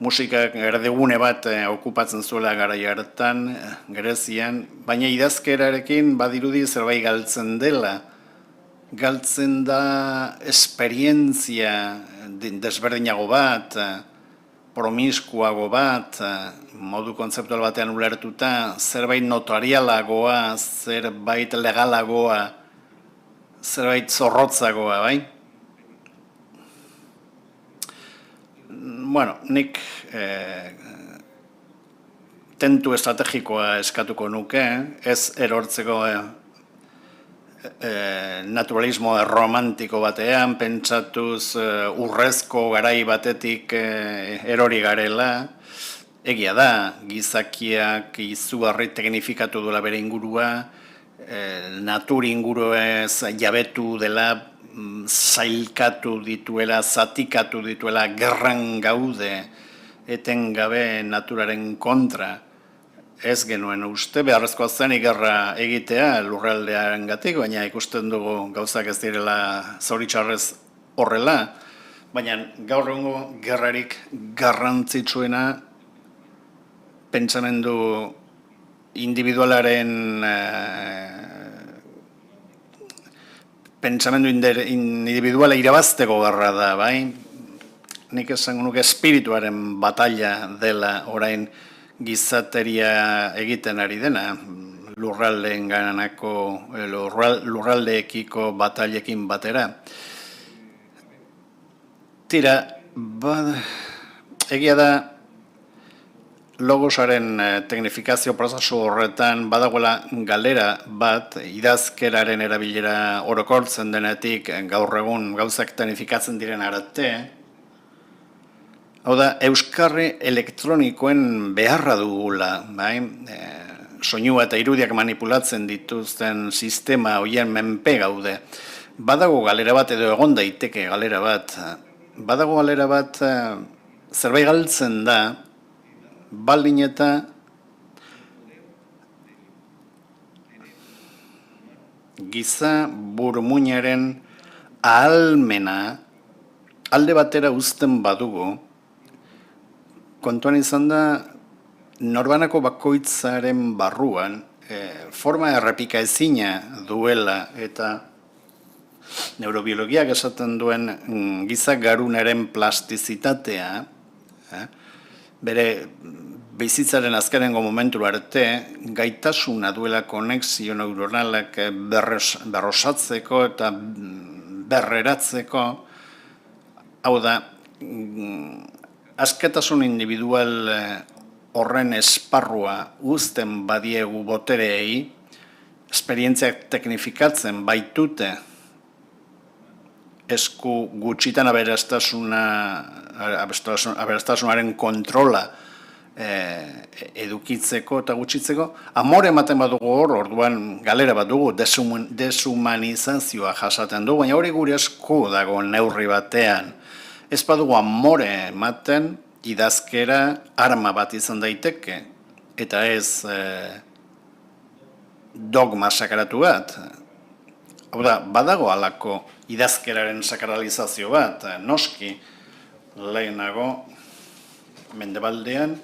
musikak erdegune bat okupatzen zuela garai hartan Grezian, baina idazkerarekin badirudi zerbait galtzen dela. Galtzen da esperientzia desberdinago bat, promiskuago bat, modu kontzeptual batean ulertuta, zerbait notarialagoa, zerbait legalagoa, zerbait zorrotzagoa, bai? Bueno, nik tentu estrategikoa eskatuko nuke, ez erortzeko naturalismo romantiko batean, pentsatuz urrezko garai batetik erori garela, egia da, gizakiak izugarri teknifikatu duela bere ingurua, natur inguruez jabetu dela, zailkatu dituela, zatikatu dituela, gerran gaude, etengabe naturaren kontra. Ez genuen uste, beharrezkoa zen gerra egitea lurraldearen gatik, baina ikusten dugu gauzak ez direla zoritxarrez horrela, baina gaur egungo gerrarik garrantzitsuena pentsamendu individualaren pentsamendu individuala irabazteko garra da, bai? Nik esango nuke espirituaren batalla dela orain gizateria egiten ari dena, lurraldeekiko batailekin batera. Tira, egia da, logosaren teknifikazio prozesu horretan badagoela galera bat, idazkeraren erabilera orokortzen denetik gaur egun gauzak teknifikatzen diren arte. Hau da, euskarri elektronikoen beharra dugula, bai? Soinua eta irudiak manipulatzen dituzten sistema horien menpe gaude. Badago galera bat edo egon daiteke galera bat. Badago galera bat zerbait galtzen da, baldin eta giza burmuinaren ahalmena alde batera uzten badugu, kontuan izan da norbanako bakoitzaren barruan forma errepika ezina duela eta neurobiologiak esaten duen giza garunaren plastizitatea, bere bizitzaren azkenengo momentu arte, gaitasuna duela konexio neuronalak berrosatzeko eta berreratzeko, hau da, askatasun individual horren esparrua uzten badiegu botereei, esperientziak teknifikatzen baitute, esku gutxitan aberastasunaren kontrola edukitzeko eta gutxitzeko, amore ematen badugu hor, orduan galera bat dugu, deshumanizazioa jasaten dugu, baina hori gure esku dago neurri batean. Ez badugu amore ematen, idazkera arma bat izan daiteke, eta ez dogma sakratu bat. Hau da, badago halako idazkeraren sakralizazio bat, noski lehenago mendebaldean,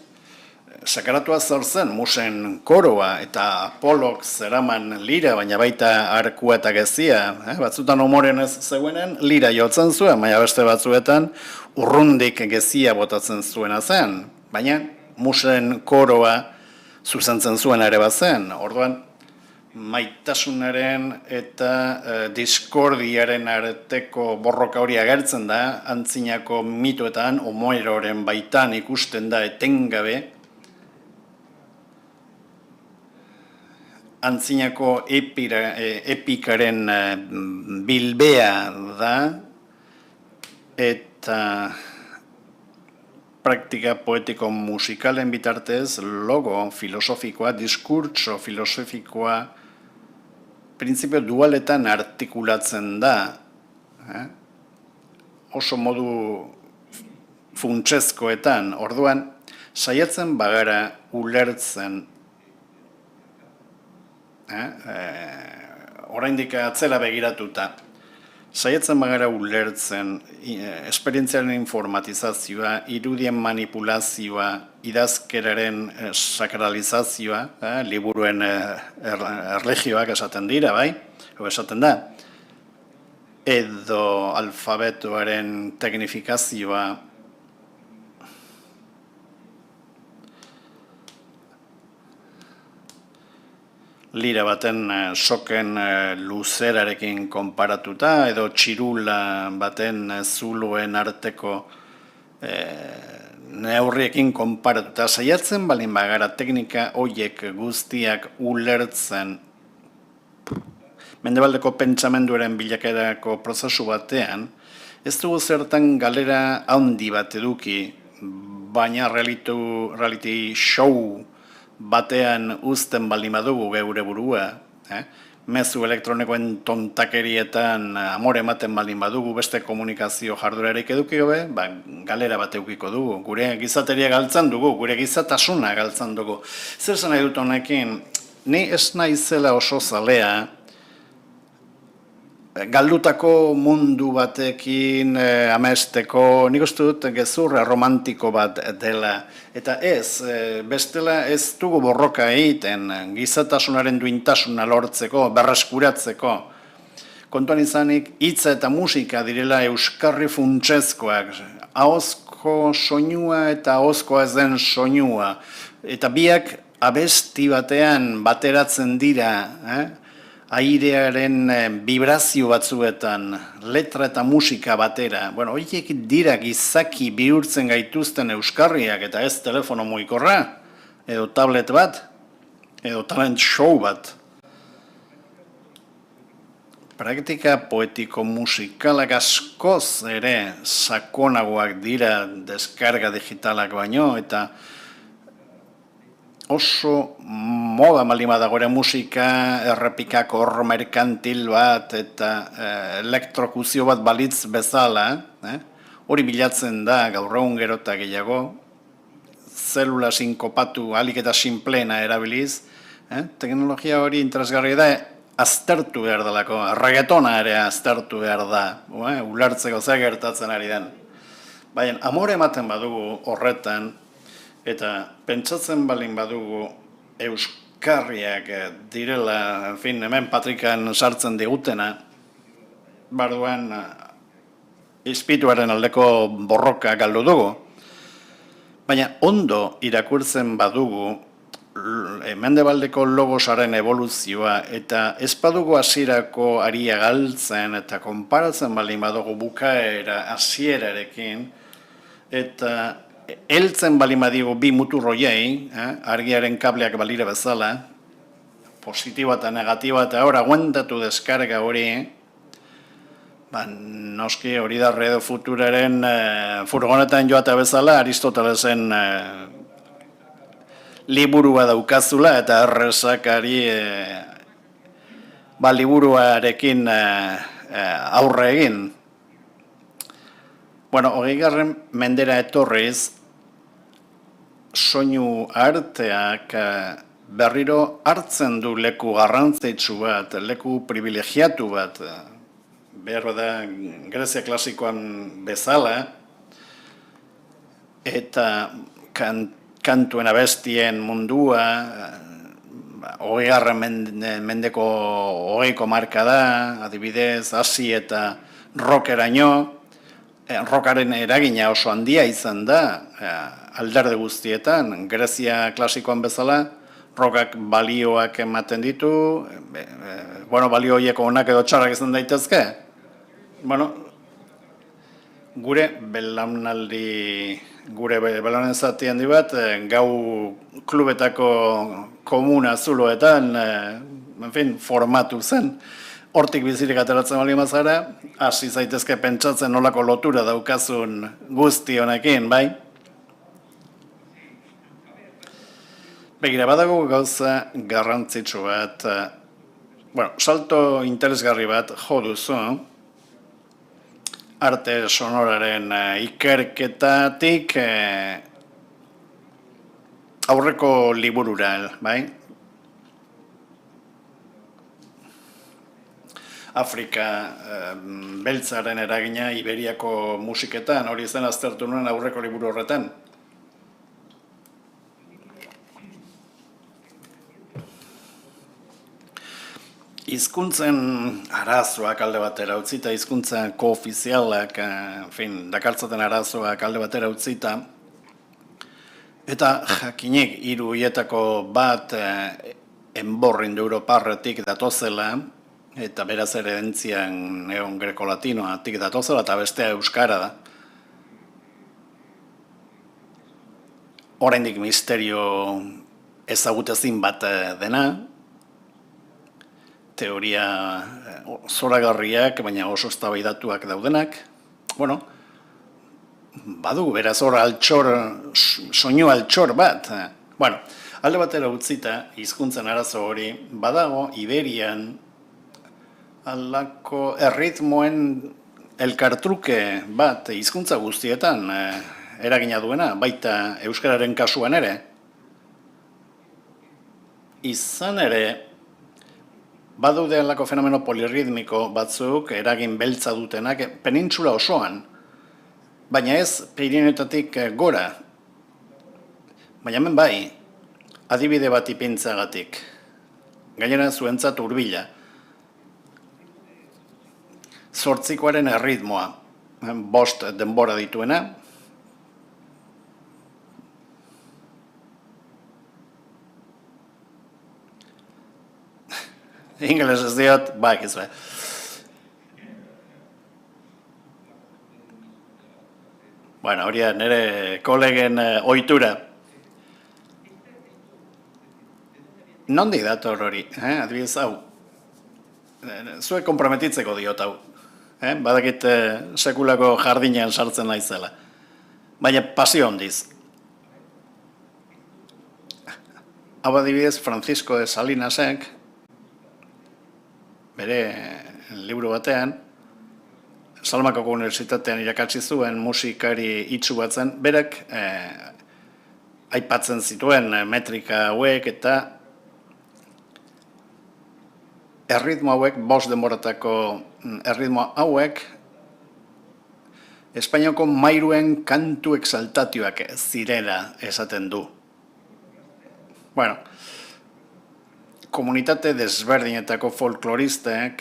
sakratua zen musen koroa eta Apolok zeraman lira, baina baita arkua eta gezia. Batzutan umoren ez zegoenen, lira jotzen zuen, baina beste batzuetan urrundik gezia botatzen zuena zen. Baina musen koroa zuzentzen zuen ere bazen. Orduan, maitasunaren eta diskordiaren arteko borroka hori agertzen da, antzinako mitoetan, Homeroren baitan ikusten da etengabe, antzinako epikaren bilbea da, eta praktika poetiko musikalen bitartez logo filosofikoa, diskurtso filosofikoa, printzipio dualetan artikulatzen da. Oso modu funtsezkoetan, orduan, saiatzen bagara ulertzen, oraindik atzera begiratuta, saiatzen bagara ulertzen esperientziaren informatizazioa, irudien manipulazioa, idazkeraren sakralizazioa, liburuen erlegioak esaten dira, bai? Esaten da. Edo alfabetoaren teknifikazioa, lira baten soken luzerarekin konparatuta, edo txirula baten zuluen arteko neurriekin konparatuta. Saiatzen balin bagara teknika hoiek guztiak ulertzen mendebaldeko pentsamenduaren bilakerako prozesu batean, ez dugu zertan galera handi bat eduki, baina reality show batean uzten baldin badugu geure burua, mezu elektronikoen tontakerietan amore ematen baldin badugu beste komunikazio jardurarik eduki gabe, galera bat edukiko dugu. Gure gizateria galtzen dugu, gure gizatasuna galtzen dugu. Zer esan nahi dut honekin, ni ez naizela oso zalea, galdutako mundu batekin amesteko, nik uste dut gezurra romantiko bat dela. Eta ez, bestela ez dugu borroka egiten, gizatasunaren duintasuna lortzeko, berreskuratzeko. Kontuan izanik, hitza eta musika direla euskarri funtsezkoak, ahozko soinua eta ahozkoa ez den soinua. Eta biak abesti batean bateratzen dira, airearen vibrazio batzuetan, letra eta musika batera. Bueno, horiek dira gizaki bihurtzen gaituzten euskarriak eta ez telefono mugikorra, edo tablet bat, edo talent show bat. Praktika poetiko musikalak askoz ere sakonagoak dira deskarga digitalak baino, eta oso moda malima dagoere musika, errepikako hor merkantil bat eta elektrokuzio bat balitz bezala, hori bilatzen da gaur egun gero eta gehiago, zelula sinkopatu alik eta sinplena erabiliz, teknologia hori interesgarria da, aztertu behar delako, reggaetona ere aztertu behar da, ulertzeko zer gertatzen ari den. Baina, amore ematen badugu horretan, eta pentsatzen balin badugu euskarriak direla, hemen patrikan sartzen digutena, barduan izpituaren aldeko borroka galdu dugu. Baina ondo irakurtzen badugu mendebaldeko logosaren evoluzioa eta ez badugu hasierako aria galtzen eta konparatzen balin badugu bukaera hasierarekin eta heltzen balin badigu bi mutur horiei, argiaren kableak balira bezala, positiboa eta negatiboa eta hor aguantatu deskarga hori, Noski hori da Redo Futuraren furgonetan joata bezala Aristotelesen liburua daukazula eta erresakari liburuarekin aurre egin. Bueno, 20. mendera etorriz, soinu arteak berriro hartzen du leku garrantzitsu bat, leku privilegiatu bat, behar da Grezia klasikoan bezala, eta kantuen abestien mundua, 20. mendeko 20ko marka da, adibidez, hasi eta rockeraino, rockaren eragina oso handia izan da, alderde guztietan, Grezia klasikoan bezala, rockak balioak ematen ditu, balio horiek onak edo txarrak izan daitezke. Gure belaunaldi zati handi bat, gau klubetako komuna zuloetan, formatu zen. Hortik bizirik ateratzen bali mazara, hasi zaitezke pentsatzen nolako lotura daukazun guzti honekin, bai? Begira, badago gauza garrantzitsu bat, salto interesgarri bat jo duzu, arte sonoraren ikerketatik aurreko liburura, bai? Afrika beltzaren eragina Iberiako musiketan, hori zen aztertu nuen aurreko liburu horretan. Hizkuntzen arazoak alde batera utzita, hizkuntzen koofizialak, dakartzaten arazoak alde batera utzita, eta jakinik hiru hietako bat enborrindu europarretik datozela, eta beraz herentzian neon greko-latinoatik datozela, eta bestea euskara da. Oraindik misterio ezagutezin bat dena, teoria zoragarriak, baina oso eztabaidatuak daudenak. Badu, beraz hor soinu altxor bat. Alde batera utzita, hizkuntzen arazo hori, badago Iberian halako erritmoen elkartruke bat hizkuntza guztietan eragina duena, baita euskararen kasuan ere. Izan ere, badaude halako fenomeno polirritmiko batzuk eragin beltza dutenak penintsula osoan, baina ez Pirinioetatik gora. Baina hemen bai, adibide bat ipintzagatik, gainera zuentzat hurbila. Zortzikoaren erritmoa, 5 denbora dituena. Ingeles ez diot, ekizue. Hori da, nire kolegen ohitura. Nondik dator hori, adibidez hau? Zuek konprometitzeko diot hau. Badakit sekulako jardinean sartzen naizela. Baina pasio handiz. Hau adibidez Francisco de Salinasek, bere liburu batean, Salamakako Unibertsitatean irakatsi zuen musikari itsu batzen, berak aipatzen zituen metrika hauek eta erritmo hauek, 5 denboratako erritmo hauek, Espainiako mairuen kantu exaltatioak zirela esaten du. Komunitate desberdinetako folkloristek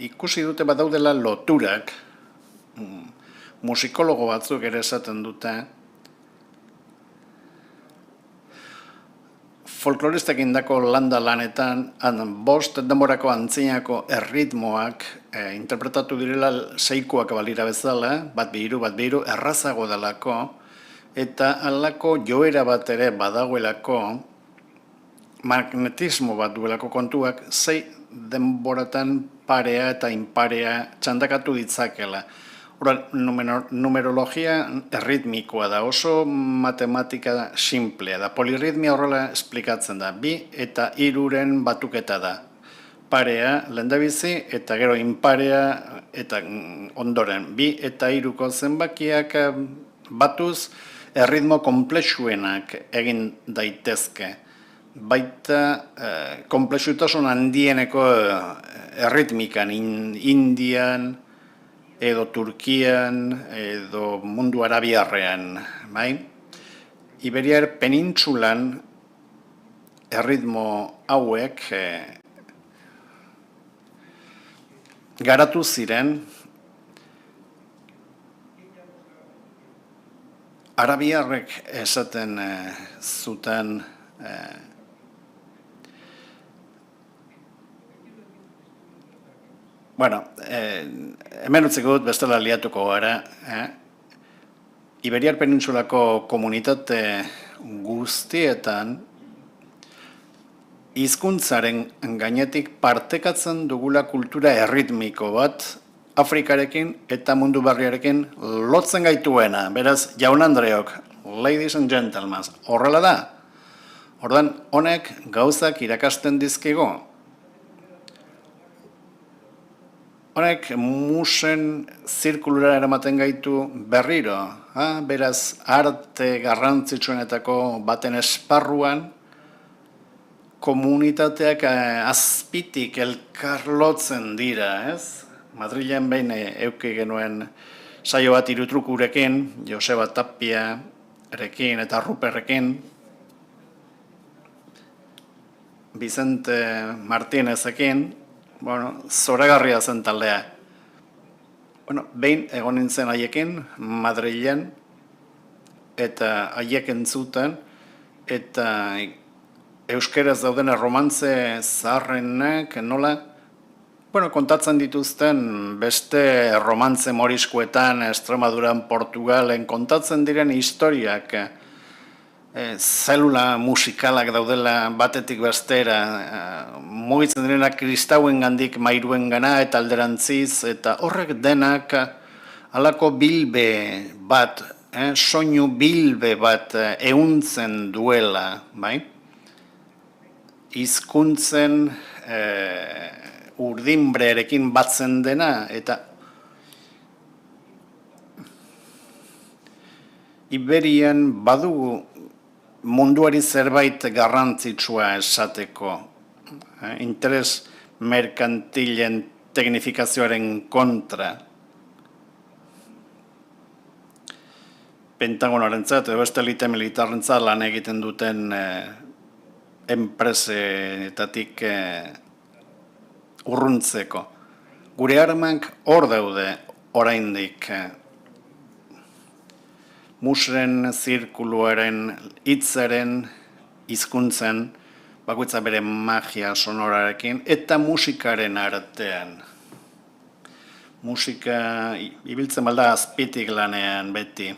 ikusi dute badaudela loturak, musikologo batzuk ere esaten dute, folkloristek indako landa lanetan 5 denborako antzinako erritmoak interpretatu direla seikuak balira bezala, bat bihiru, errazago delako, eta halako joera bat ere badagoelako, magnetismo bat duelako kontuak, 6 denboratan parea eta inparea txandakatu ditzakela. Numerologia erritmikoa da, oso matematika simplea da. Polirritmia horrela esplikatzen da, 2 eta 3 batuketa da. Parea lehendabizi eta gero inparea eta ondoren. 2 eta 3ko zenbakiak batuz erritmo komplexuenak egin daitezke. Baita komplexutasun handieneko erritmikan, Indian, edo Turkian, edo mundu arabiarrean, bai? Iberiar penintsulan erritmo hauek garatu ziren arabiarrek esaten zuten bueno, hemen utziko dut bestela liatuko gara. Iberiar penintsulako komunitate guztietan hizkuntzaren gainetik partekatzen dugula kultura erritmiko bat Afrikarekin eta mundu berriarekin lotzen gaituena. Beraz, jaun Andreok, ladies and gentlemen, horrela da. Ordan honek gauzak irakasten dizkigu. Honek musen zirkulura eramaten gaitu berriro. Beraz, arte garrantzitsuenetako baten esparruan, komunitateak azpitik elkarlotzen dira, ez? Madrilen behin euki genuen saio bat irutrukurekin, Joseba Tapiarekin eta Ruperrekin, Vicente Martinezekin, zoragarria zen taldea. Behin egon nintzen haiekin, Madrilen, eta haiek entzuten, eta euskeraz dauden romantze zaharrenak nola, kontatzen dituzten beste romantze moriskuetan, Extremaduran, Portugalen, kontatzen diren historiak, zelula musikalak daudela batetik bestera, mugitzen direnak kristauen gandik mairuen gana eta alderantziz, eta horrek denak halako bilbe bat, soinu bilbe bat ehuntzen duela, bai? Hizkuntzen urdinbrearekin batzen dena, eta Iberian badugu munduari zerbait garrantzitsua esateko. Interes merkantilen teknifikazioaren kontra. Pentagonorentzat edo beste elite militarrentzat lan egiten duten enpresetetatik urruntzeko. Gure armak hor daude oraindik. Musren zirkuluaren hitzaren hizkuntzen bakoitza bere magia sonorarekin eta musikaren artean. Musika ibiltzen balda azpitik lanean beti.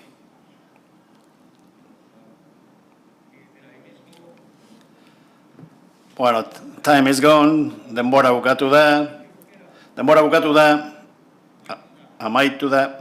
Bueno, time is gone, denbora bukatu da, amaitu da.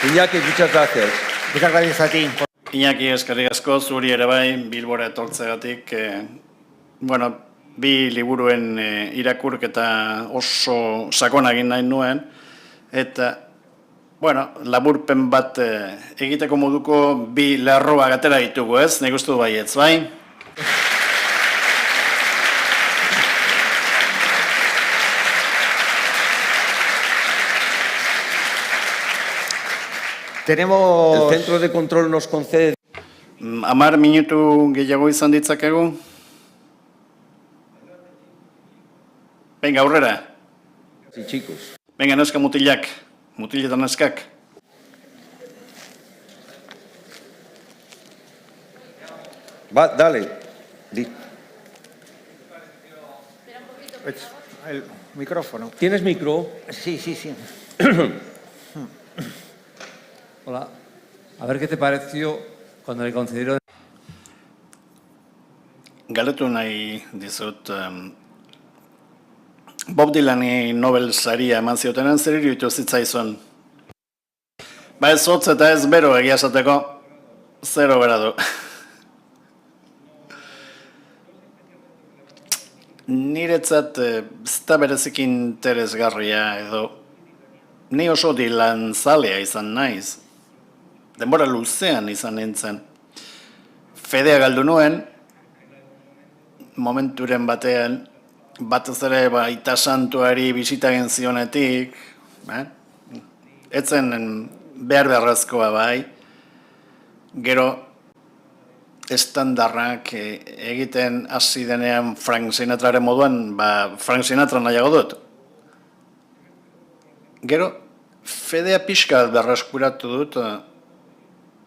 Iñaki, muchas gracias. Muchas gracias a ti. Iñaki, eskerrik asko, zuri ere bai, Bilbora etortzegatik. Bi liburuen irakurketa oso sakona egin nahi nuen, eta, laburpen bat egiteko moduko bi lerroak atera ditugu, ez? Nik uste du baietz, bai? El centro de control nos concede... 10 minutu gehiago izan ditzakegu? Venga, aurrera. Sí, chicos. Venga, neska mutilak, mutiletan neskak. Va, dale. Di. El micrófono. ¿Tienes micro? Sí, sí, sí. Hola. A ver qué te pareció cuando le concedieron. Galdetu nahi dizut, Bob Dylani Nobel saria eman ziotenan zer iruditu zitzaizun? Ba ez hotz eta ez bero egia esateko, 0 gradu. Niretzat ez da bereziki interesgarria edo ni oso Dylan zalea izan naiz. Denbora luzean izan nintzen. Fedea galdu nuen, momenturen batean, batez ere Aita Santuari bisita egin zionetik, etzen behar beharrezkoa bai, gero estandarrak egiten hasi denean Frank Sinatraren moduan, Frank Sinatra nahiago dut. Gero, Fedea pixka berreskuratu dut,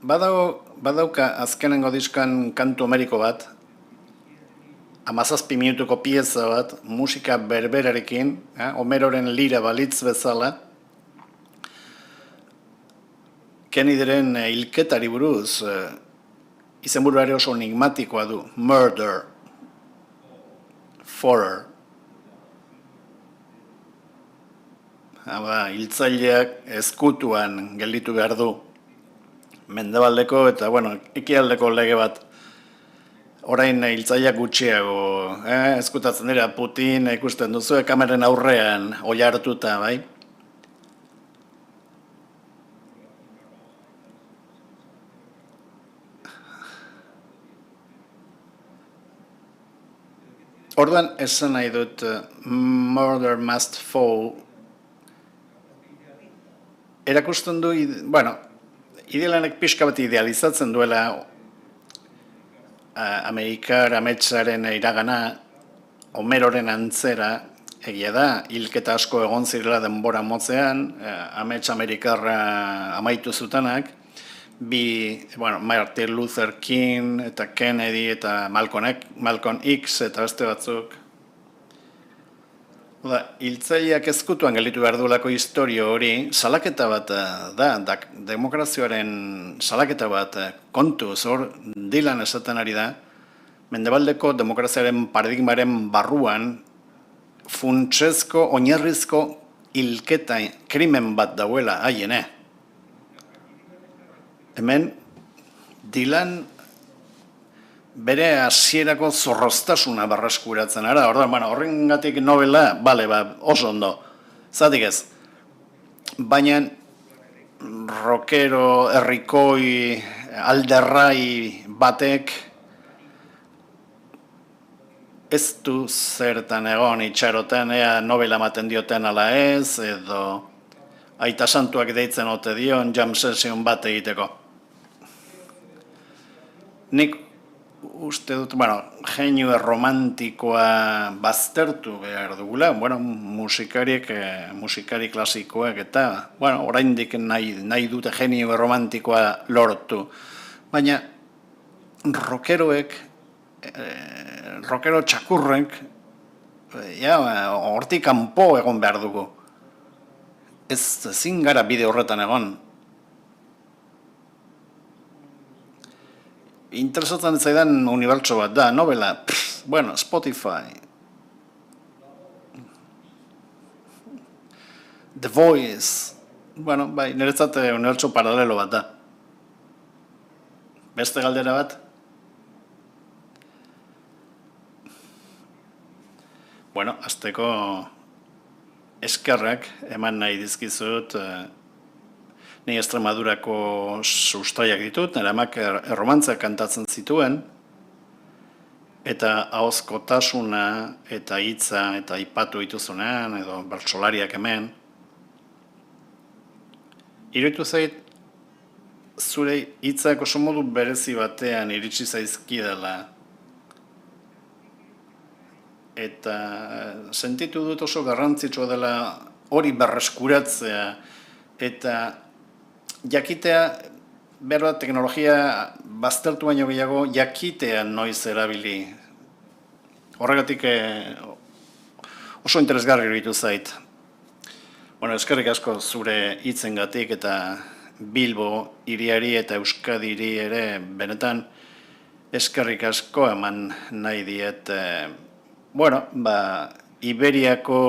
badauka azkenengo diskan kantu ameriko bat, 17 minutuko pieza bat, musika berberarekin, Homeroren lira balitz bezala, Kennederen hilketari buruz, izenburuare oso enigmatikoa du, murder, forer. Hiltzaileak ezkutuan gelditu behar du, mendebaldeko eta, ekialdeko lege bat. Orain hiltzaileak gutxiago, ezkutatzen dira Putin ikusten duzu, kameren aurrean oihartuta, bai? Orduan esan nahi dut Murder Must Fall erakusten du, Dylanek pixka bat idealizatzen duela Amerikar ametsaren iragana, Homeroren antzera, egia da, hilketa asko egon zirela denbora motzean, amets amerikarra amaitu zutanak, Martin Luther King eta Kennedy eta Malcolm X eta beste batzuk. Hiltzaileak ezkutuan gelditu behar duelako historio hori, salaketa bat da, demokrazioaren salaketa bat kontu, hor Dylan esaten ari da, mendebaldeko demokraziaren paradigmaren barruan funtsezko, oinarrizko hilketa, krimen bat dauela haiene. Hemen, Dylan bere hasierako zorroztasuna berreskuratzen ara, horrengatik novela, oso ondo, zatik ez. Baina, rockero, herrikoi, alderrai batek, ez du zertan egon itxaroten, ea novela ematen dioten ala ez, edo Aita Santuak deitzen ote dion, jam session bat egiteko. Nik uste dut, genio romantikoa baztertu behar dugula, musikari klasikoak eta, oraindik nahi dute genio romantikoa lortu. Baina, rockero txakurrek, hortik kanpo egon behar dugu. Ezin gara bide horretan egon. Interesatzen zaidan unibertso bat da, novela, Spotify. The Voice. Niretzat unibertso paralelo bat da. Beste galdera bat? Azteko eskerrak eman nahi dizkizut, ni Extremadurako sustraiak ditut, nire amak erromantzak kantatzen zituen, eta ahozkotasuna eta hitza eta aipatu dituzunean, edo bertsolariak hemen. Iruditu zait, zure hitzak oso modu berezi batean iritsi zaizkidala, eta sentitu dut oso garrantzitsua dela hori berreskuratzea, eta jakitea behar bat teknologia baztertu baino gehiago jakitean noiz erabili. Horregatik oso interesgarri iruditu zait. Bueno, eskerrik asko zure hitzengatik eta Bilbo hiriari eta Euskadiri ere benetan eskerrik asko eman nahi diet. Iberiako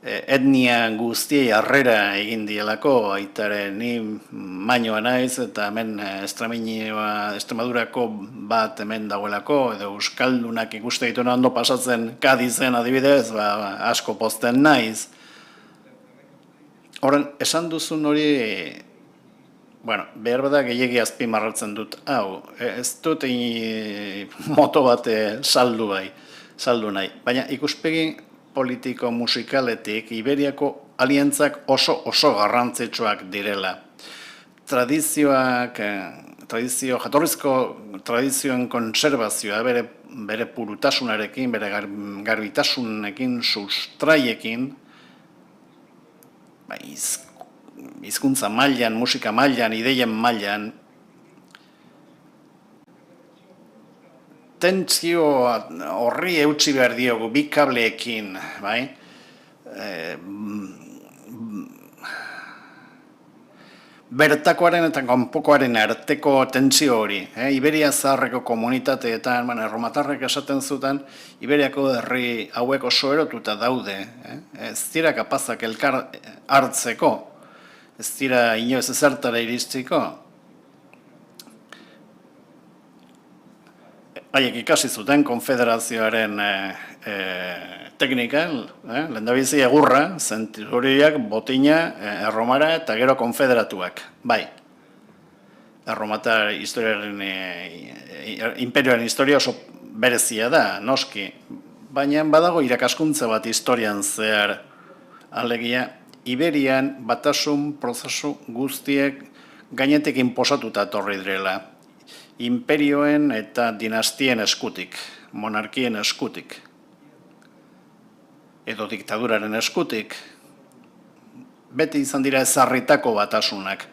etnia guztiei harrera egin dielako, aitare ni mainoa naiz eta hemen Extremadurako bat hemen dagoelako, edo Euskaldunak ikuste dituen ondo pasatzen Kadizen adibidez, asko pozten naiz. Horren, esan duzun hori, behar bada gehiegi azpimarratzen dut, ez dut moto bat saldu nahi, baina ikuspegi politiko musikaletik Iberiako aliantzak oso garrantzitsuak direla. Jatorrizko tradizioen konserbazioa bere purutasunarekin, bere garbitasunekin, sustraiekin, hizkuntza mailan, musika mailan, ideien mailan, tentsio horri eutsi behar diogu, bi kableekin, bai? Bertakoaren eta kanpokoaren arteko tentsio hori. Iberia zaharreko komunitateetan, erromatarrek esaten zuten, Iberiako herri hauek oso erotuta daude. Ez dira kapazak elkar hartzeko, ez dira inoiz ezertara iristiko. Haiek ikasi zuten konfederazioaren teknika, lehendabizi egurra, zenturioak, botina, erromara eta gero konfederatuak. Bai, erromatar imperioaren historia oso berezia da, noski. Baina badago irakaskuntza bat historian zehar, alegia, Iberian batasun prozesu guztiek gainetik inposatuta torri direla. Imperioen eta dinastien eskutik, monarkien eskutik, edo diktaduraren eskutik, beti izan dira ezarritako batasunak.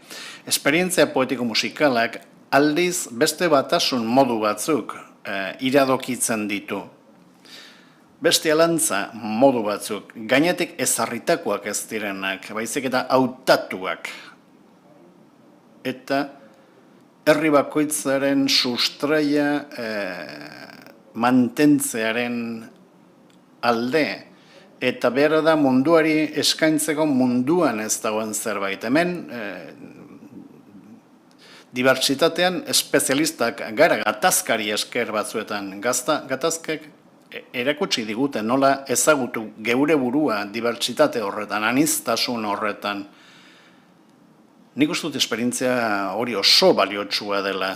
Esperientzia poetiko-musikalak aldiz beste batasun modu batzuk iradokitzen ditu. Beste alantza modu batzuk, gainetik ezarritakoak ez direnak, baizik eta hautatuak. Eta herri bakoitzaren sustraia mantentzearen alde, eta behar da munduari eskaintzeko munduan ez dagoen zerbait. Hemen, dibertsitatean espezialistak gara gatazkari esker batzuetan. Gatazkek erakutsi digute nola ezagutu geure burua dibertsitate horretan, aniztasun horretan. Nik uste dut esperientzia hori oso baliotsua dela.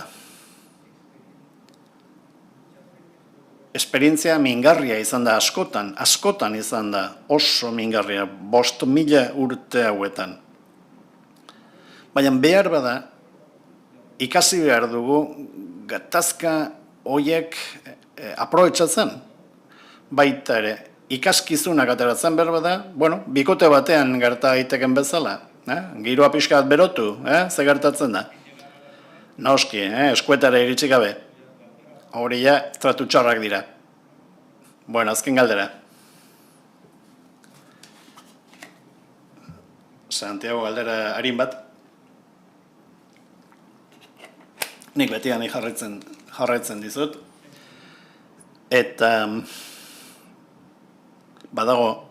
Esperientzia mingarria izan da askotan izan da oso mingarria, 5.000 urte hauetan. Baina behar bada, ikasi behar dugu gatazka horiek aprobetxatzen. Baita ere, ikaskizunak ateratzen behar bada, bikote batean gerta daiteken bezala. Giroa pixka bat berotu, ze gertatzen da. Noski, eskuetara iritsi gabe. Hori ja, tratu txarrak dira. Azken galdera. Santiago galdera harin bat. Nik betian jarraitzen dizut. Eta badago,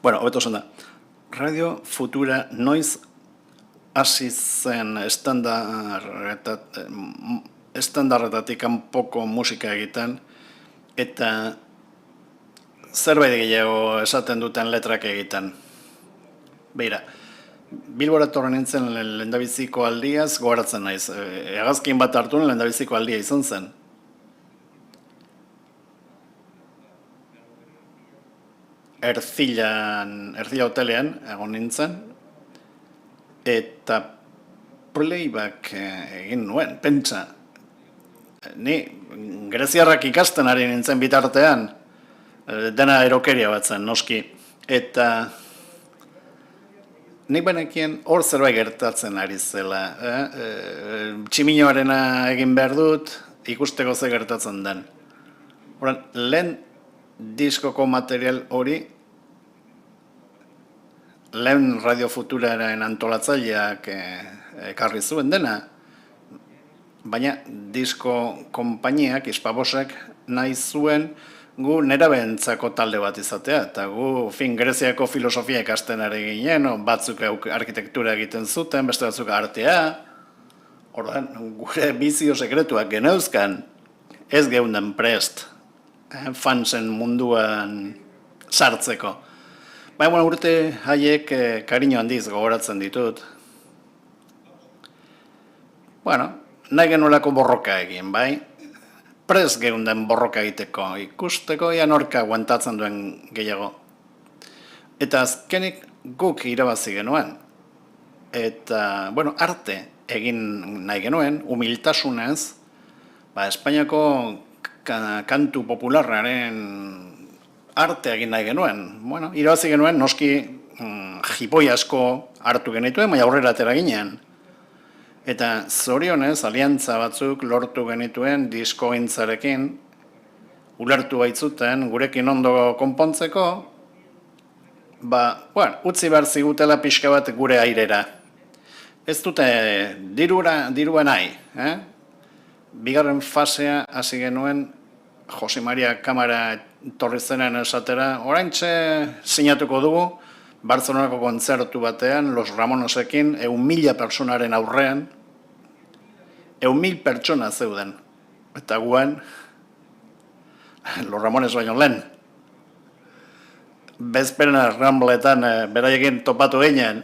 hobeto esan da, Radio Futura noiz hasi zen estandarretatik kanpoko musika egiten, eta zerbait gehiago esaten duten letrak egiten. Beira, Bilbora etorri nintzen lehendabiziko aldiaz gogoratzen naiz. Hegazkin bat hartu lehendabiziko aldia izan zen. Ertzila hotelean egon nintzen, eta playback egin nuen, pentsa. Ni greziarrak ikasten ari nintzen bitartean, dena erokeria bat zen, noski. Eta nik benekien hor zerbait gertatzen ari zela. Tximinoarena egin behar dut, ikusteko ze gertatzen den. Horan, lehen diskoko material hori, lehen Radio Futuraren antolatzaileak ekarri zuen dena, baina disko konpainiak, Hispabosak, nahi zuen gu nerabentzako talde bat izatea, eta gu Greziako filosofia ikasten ari ginen, batzuk arkitektura egiten zuten, beste batzuk artea, ordan gure bizio sekretuak geneuzkan, ez geunden prest, fansen munduan sartzeko. Baina urte haiek kariño handiz gogoratzen ditut. Bueno, nahi genuelako borroka egin, bai? Prez geunden borroka egiteko, ikusteko ean orka aguantatzen duen gehiago. Eta azkenik guk irabazi genuen. Eta, bueno, arte egin nahi genuen, humiltasunez, Espainiako kantu popularraren arte egin nahi genuen. Bueno, irabazi genuen, noski jipoi asko hartu genituen, baina aurrera atera ginen. Eta zorionez, aliantza batzuk lortu genituen diskointzarekin, ulertu baitzuten, gurekin ondo konpontzeko, utzi behar zigutela pixka bat gure airera. Ez dute dirua nahi. Bigarren fasea hasi genuen, Jose Maria Kamara torri zenen esatera, oraintxe sinatuko dugu, Barcelonako kontzertu batean, Los Ramonesekin, 1.000 personaren aurrean, 1.000 pertsona zeuden. Eta guen, Los Ramones baino lehen. Bezperen Rambletan beraiekin topatu ginen,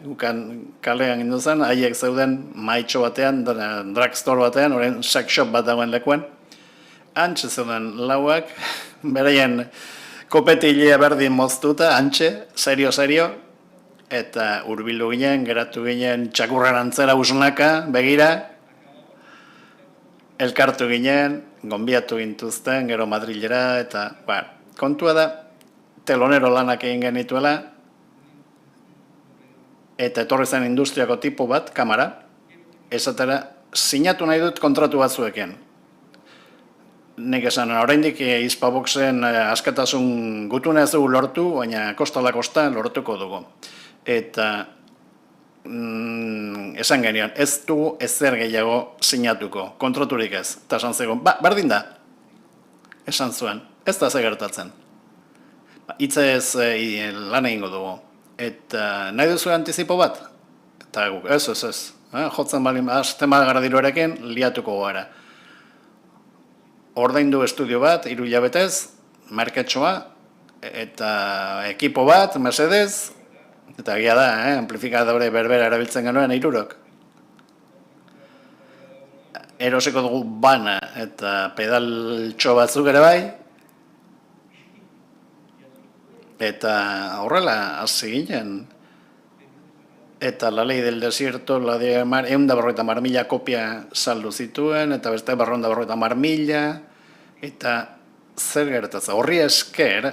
gukan kalean gindu zen, haiek zeuden maitxo batean, drugstore batean, orain sex shop bat dagoen lekuen. Antxe zeuden lauak, beraien kopetilea berdin moztuta, antxe, serio, eta hurbildu ginen, geratu ginen txakurren antzera usnaka, begira, elkartu ginen, gonbiatu gintuzten, gero Madrilera, eta, kontua da, telonero lanak egin genituela, eta etorri zen industriako tipo bat, kamara, esatera, sinatu nahi dut kontratu batzuekin. Nik esan, oraindik Hispaboxen askatasun gutuna ez dugu lortu, baina kostala kosta lortuko dugu. Eta esan genion, ez dugu ezer gehiago sinatuko, kontraturik ez. Eta esan zegoen, berdin da, esan zuen, ez da ze gertatzen. Hitzez lan egingo dugu. Eta nahi duzu antizipo bat? Eta guk, ez. Jotzen balin, aztema gara diruarekin, liatuko gara. Ordaindu estudio bat, 3 hilabetez, marketxoa, eta ekipo bat, Mercedes, eta egia da, amplifikadore berbera erabiltzen genuen 300. Erosiko dugu bana eta pedaltxo batzuk ere bai, eta horrela hasi ginen. Eta La Ley del Desierto, 150.000 kopia saldu zituen, eta beste 450.000, eta zer gertatzen. Horri esker,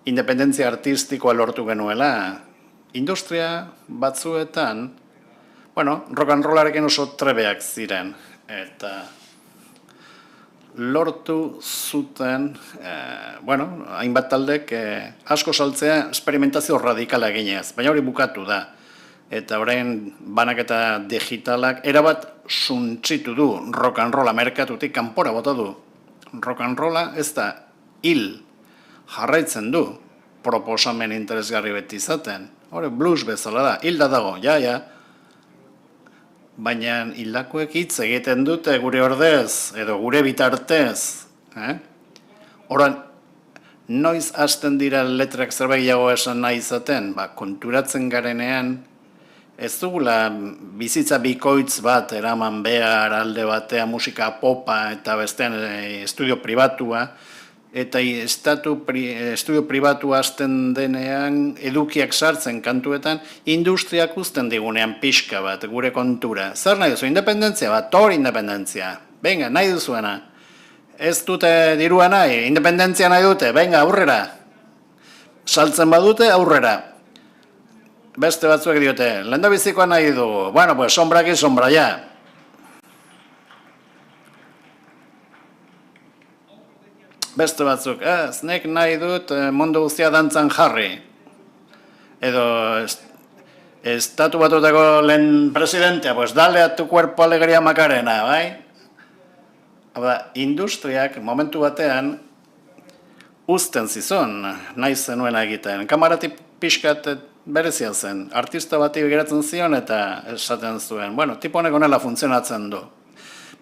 independentzia artistikoa lortu genuela, industria batzuetan, rock and rollarekin oso trebeak ziren, eta lortu zuten, hainbat taldek asko saltzea esperimentazio radikala eginez, baina hori bukatu da. Eta orain banaketa digitalak erabat suntsitu du rock and rolla merkatutik kanpora bota du. Rock and rolla ez da hil jarraitzen du proposamen interesgarri beti izaten. Hori blues bezala da, hilda dago, ja. Baina hildakoek hitz egiten dute gure ordez, edo gure bitartez. Horan, noiz hasten dira letrak zerbait gehiago esan nahi izaten? Konturatzen garenean, ez dugula bizitza bikoitz bat eraman behar alde batea musika popa eta bestean estudio pribatua, eta estudio pribatua hasten denean edukiak sartzen kantuetan, industriak uzten digunean pixka bat, gure kontura. Zer nahi duzu, independentzia bat, hor independentzia. Venga, nahi duzuena. Ez dute dirua nahi, independentzia nahi dute, venga, aurrera. Saltzen badute, aurrera. beste batzuek diote, lehendabizikoa nahi du, bueno, pues sombraki sombra ja. Beste batzuk, nik nahi dut mundu guztia dantzan jarri. Edo, estatu batutako lehen presidentea, pues dale a tu cuerpo alegría Macarena, bai? Hau da, industriak momentu batean uzten zizun, nahi zenuena egiten. Kamaratik pixkat berezia zen. Artista bati begiratzen zion eta esaten zuen. Bueno, tipo honek honela funtzionatzen du.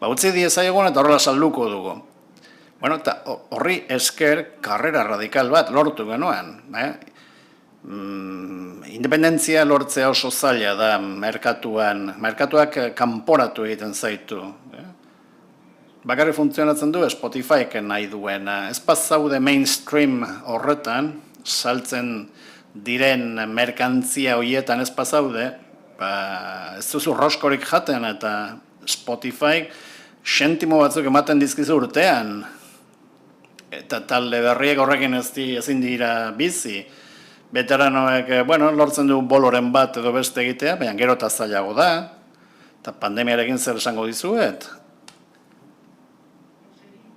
Utzi diezaiogun eta horrela salduko dugu. Bueno, eta horri esker karrera radikal bat lortu genuen. Independentzia lortzea oso zaila da merkatuan. Merkatuak kanporatu egiten zaitu. Bakarri funtzionatzen du Spotifyk nahi duena. Ez zaude mainstream horretan, saltzen diren merkantzia horietan ez zaude, ez duzu roskorik jaten eta Spotify sentimo batzuk ematen dizkizu urtean. Eta talde berriek horrekin ezin dira bizi. Veteranoek, lortzen du boloren bat edo beste egitea, baina gero eta zailago da. Eta pandemiarekin zer esango dizuet.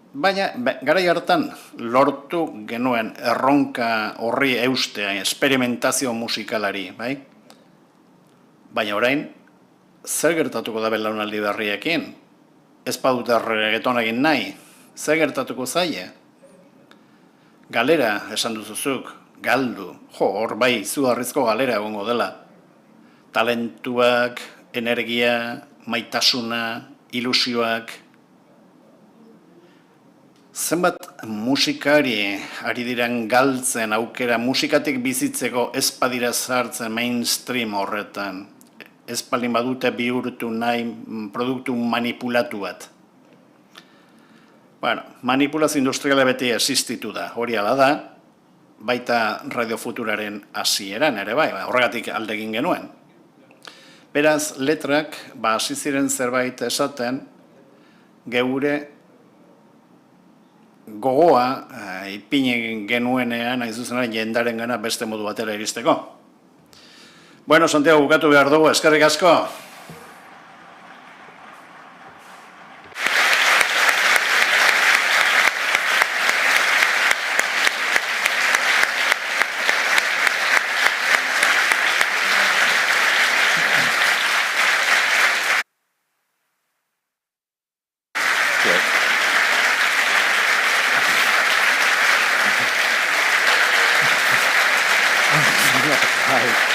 Baina, garai hartan lortu genuen erronka horri eustea, esperimentazio musikalari, bai? Baina orain, zer gertatuko da belaunaldi berriekin? Ez badut reggaeton egin nahi, zer gertatuko zaie? Galera, esan duzuzuk, galdu, hor bai, izugarrizko galera egongo dela. Talentuak, energia, maitasuna, ilusioak. Zenbat musikari ari diren galtzen aukera musikatik bizitzeko ez badira sartzen mainstream horretan. Ez palin badute bihurtu nahi produktu manipulatu bat. Bueno, manipulazio industriala beti existitu da, hori ala da, baita Radio Futuraren hasieran ere bai, horregatik alde egin genuen. Beraz, letrak, hasi ziren zerbait esaten, geure gogoa ipini genuenean, hain zuzena, jendaren gana beste modu batera iristeko. Bueno, Santiago, bukatu behar dugu, eskerrik asko. Hi.